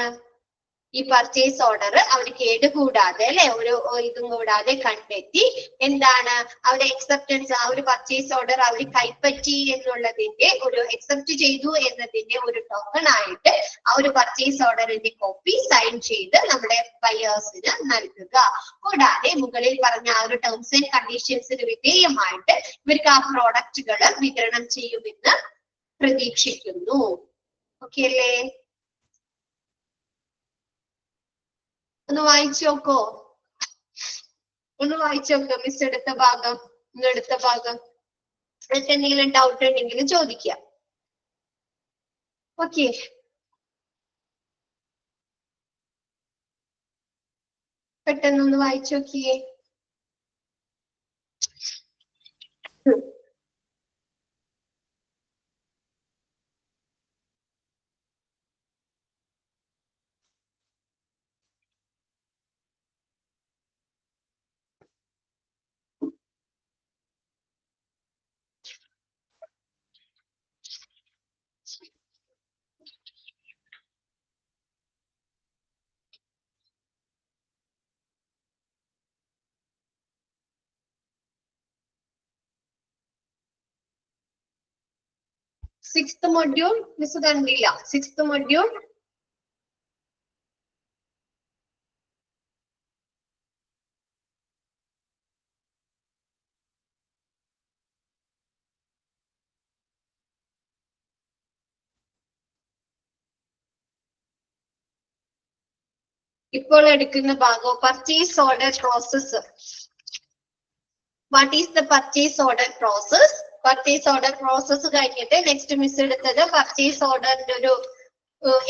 ഈ പർച്ചേസ് ഓർഡർ അവർ കേടുകൂടാതെ അല്ലെ ഒരു ഇതും കൂടാതെ കണ്ടെത്തി എന്താണ് അവരുടെ അക്സെപ്റ്റൻസ്, ആ ഒരു പർച്ചേസ് ഓർഡർ അവർ കൈപ്പറ്റി എന്നുള്ളതിന്റെ ഒരു അക്സെപ്റ്റ് ചെയ്തു എന്നതിന്റെ ഒരു ടോക്കൺ ആയിട്ട് ആ ഒരു പർച്ചേസ് ഓർഡറിന്റെ കോപ്പി സൈൻ ചെയ്ത് നമ്മുടെ ബയേഴ്സിന് നൽകുക. കൂടാതെ മുകളിൽ പറഞ്ഞ ആ ഒരു ടേംസ് ആൻഡ് കണ്ടീഷൻസിന് വിധേയമായിട്ട് ഇവർക്ക് ആ പ്രോഡക്റ്റുകൾ വിതരണം ചെയ്യുമെന്ന് പ്രതീക്ഷിക്കുന്നു. ഓക്കെ അല്ലേ? ഒന്ന് വായിച്ചു നോക്കോ, മിസ് എടുത്ത ഭാഗം, എടുത്ത ഭാഗം. എന്നിട്ട് എന്തെങ്കിലും ഡൗട്ട് ഉണ്ടെങ്കിൽ ചോദിക്കാം. ഓക്കെ, പെട്ടെന്നൊന്ന് വായിച്ചു നോക്കിയേ. സിക്സ്ത് മൊഡ്യൂൾ മിസ് കണ്ടില്ല. സിക്സ്ത് മൊഡ്യൂൾ ഇപ്പോൾ എടുക്കുന്ന ഭാഗം purchase order process. What is the purchase order process? Purchase order process കഴിഞ്ഞിട്ട് നെക്സ്റ്റ് മിസ് എടുത്തത് പർച്ചേസ് ഓർഡറിന്റെ ഒരു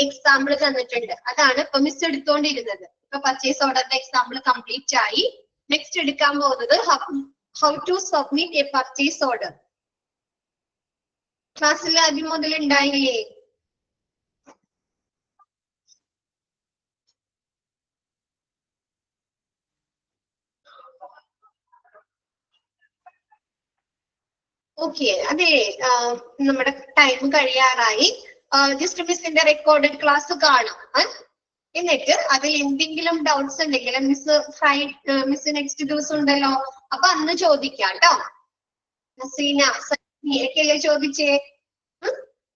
എക്സാമ്പിൾ തന്നിട്ടുണ്ട്. അതാണ് ഇപ്പൊ മിസ് എടുത്തോണ്ടിരുന്നത്. ഇപ്പൊ പർച്ചേസ് ഓർഡറിന്റെ എക്സാമ്പിൾ കംപ്ലീറ്റ് ആയി. നെക്സ്റ്റ് എടുക്കാൻ പോകുന്നത് how to submit a purchase order. ക്ലാസ്സിൽ ആദ്യം മുതൽ ഉണ്ടായില്ലേ? ഓക്കെ, അതെ, നമ്മുടെ ടൈം കഴിയാറായി. ജസ്റ്റ് മിസ്സിന്റെ റെക്കോർഡഡ് ക്ലാസ് കാണാം. എന്നിട്ട് അതിൽ എന്തെങ്കിലും ഡൗട്ട്സ് ഉണ്ടെങ്കിൽ മിസ് നെക്സ്റ്റ് ദിവസം ഉണ്ടല്ലോ, അപ്പൊ അന്ന് ചോദിക്കാം കേട്ടോ. ഹസീന സീനൊക്കെയല്ലേ ചോദിച്ചേ?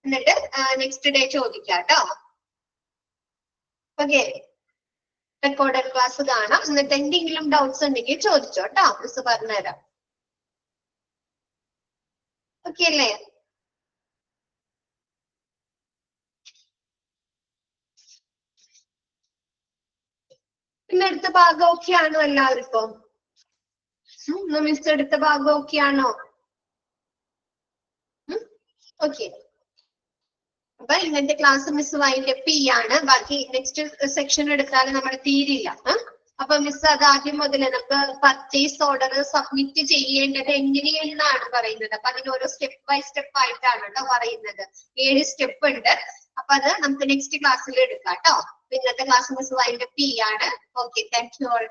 എന്നിട്ട് നെക്സ്റ്റ് ഡേ ചോദിക്കാം കേട്ടോ. ഓക്കെ, റെക്കോർഡഡ് ക്ലാസ് കാണാം. എന്നിട്ട് എന്തെങ്കിലും ഡൗട്ട്സ് ഉണ്ടെങ്കിൽ ചോദിച്ചോ കേട്ടോ, മിസ് പറഞ്ഞുതരാം. ഓക്കെ അല്ലേ? പിന്നെ അടുത്ത ഭാഗം ഓക്കെ ആണോ എല്ലാവർക്കും? മിസ് എടുത്ത ഭാഗം ഓക്കെ ആണോ? ഓക്കെ, അപ്പൊ ഇന്നത്തെ ക്ലാസ് മിസ് വൈൻഡപ്പ് ചെയ്യാണ്. ബാക്കി നെക്സ്റ്റ് സെക്ഷൻ എടുത്താൽ നമ്മുടെ തീരില്ല. അപ്പൊ മിസ് അത് ആദ്യം മുതൽ നമുക്ക് പർച്ചേസ് ഓർഡർ സബ്മിറ്റ് ചെയ്യേണ്ടത് എങ്ങനെയെന്നാണ് പറയുന്നത്. അപ്പൊ അതിന് ഓരോ സ്റ്റെപ്പ് ബൈ സ്റ്റെപ്പ് ആയിട്ടാണ് കേട്ടോ പറയുന്നത്. 7 സ്റ്റെപ്പ് ഉണ്ട്. അപ്പൊ അത് നമുക്ക് നെക്സ്റ്റ് ക്ലാസ്സിൽ എടുക്കാം കേട്ടോ. ഇന്നത്തെ ക്ലാസ് മിസ് വൈൻഡപ്പ് ചെയ്യാണ്. Okay, thank you all.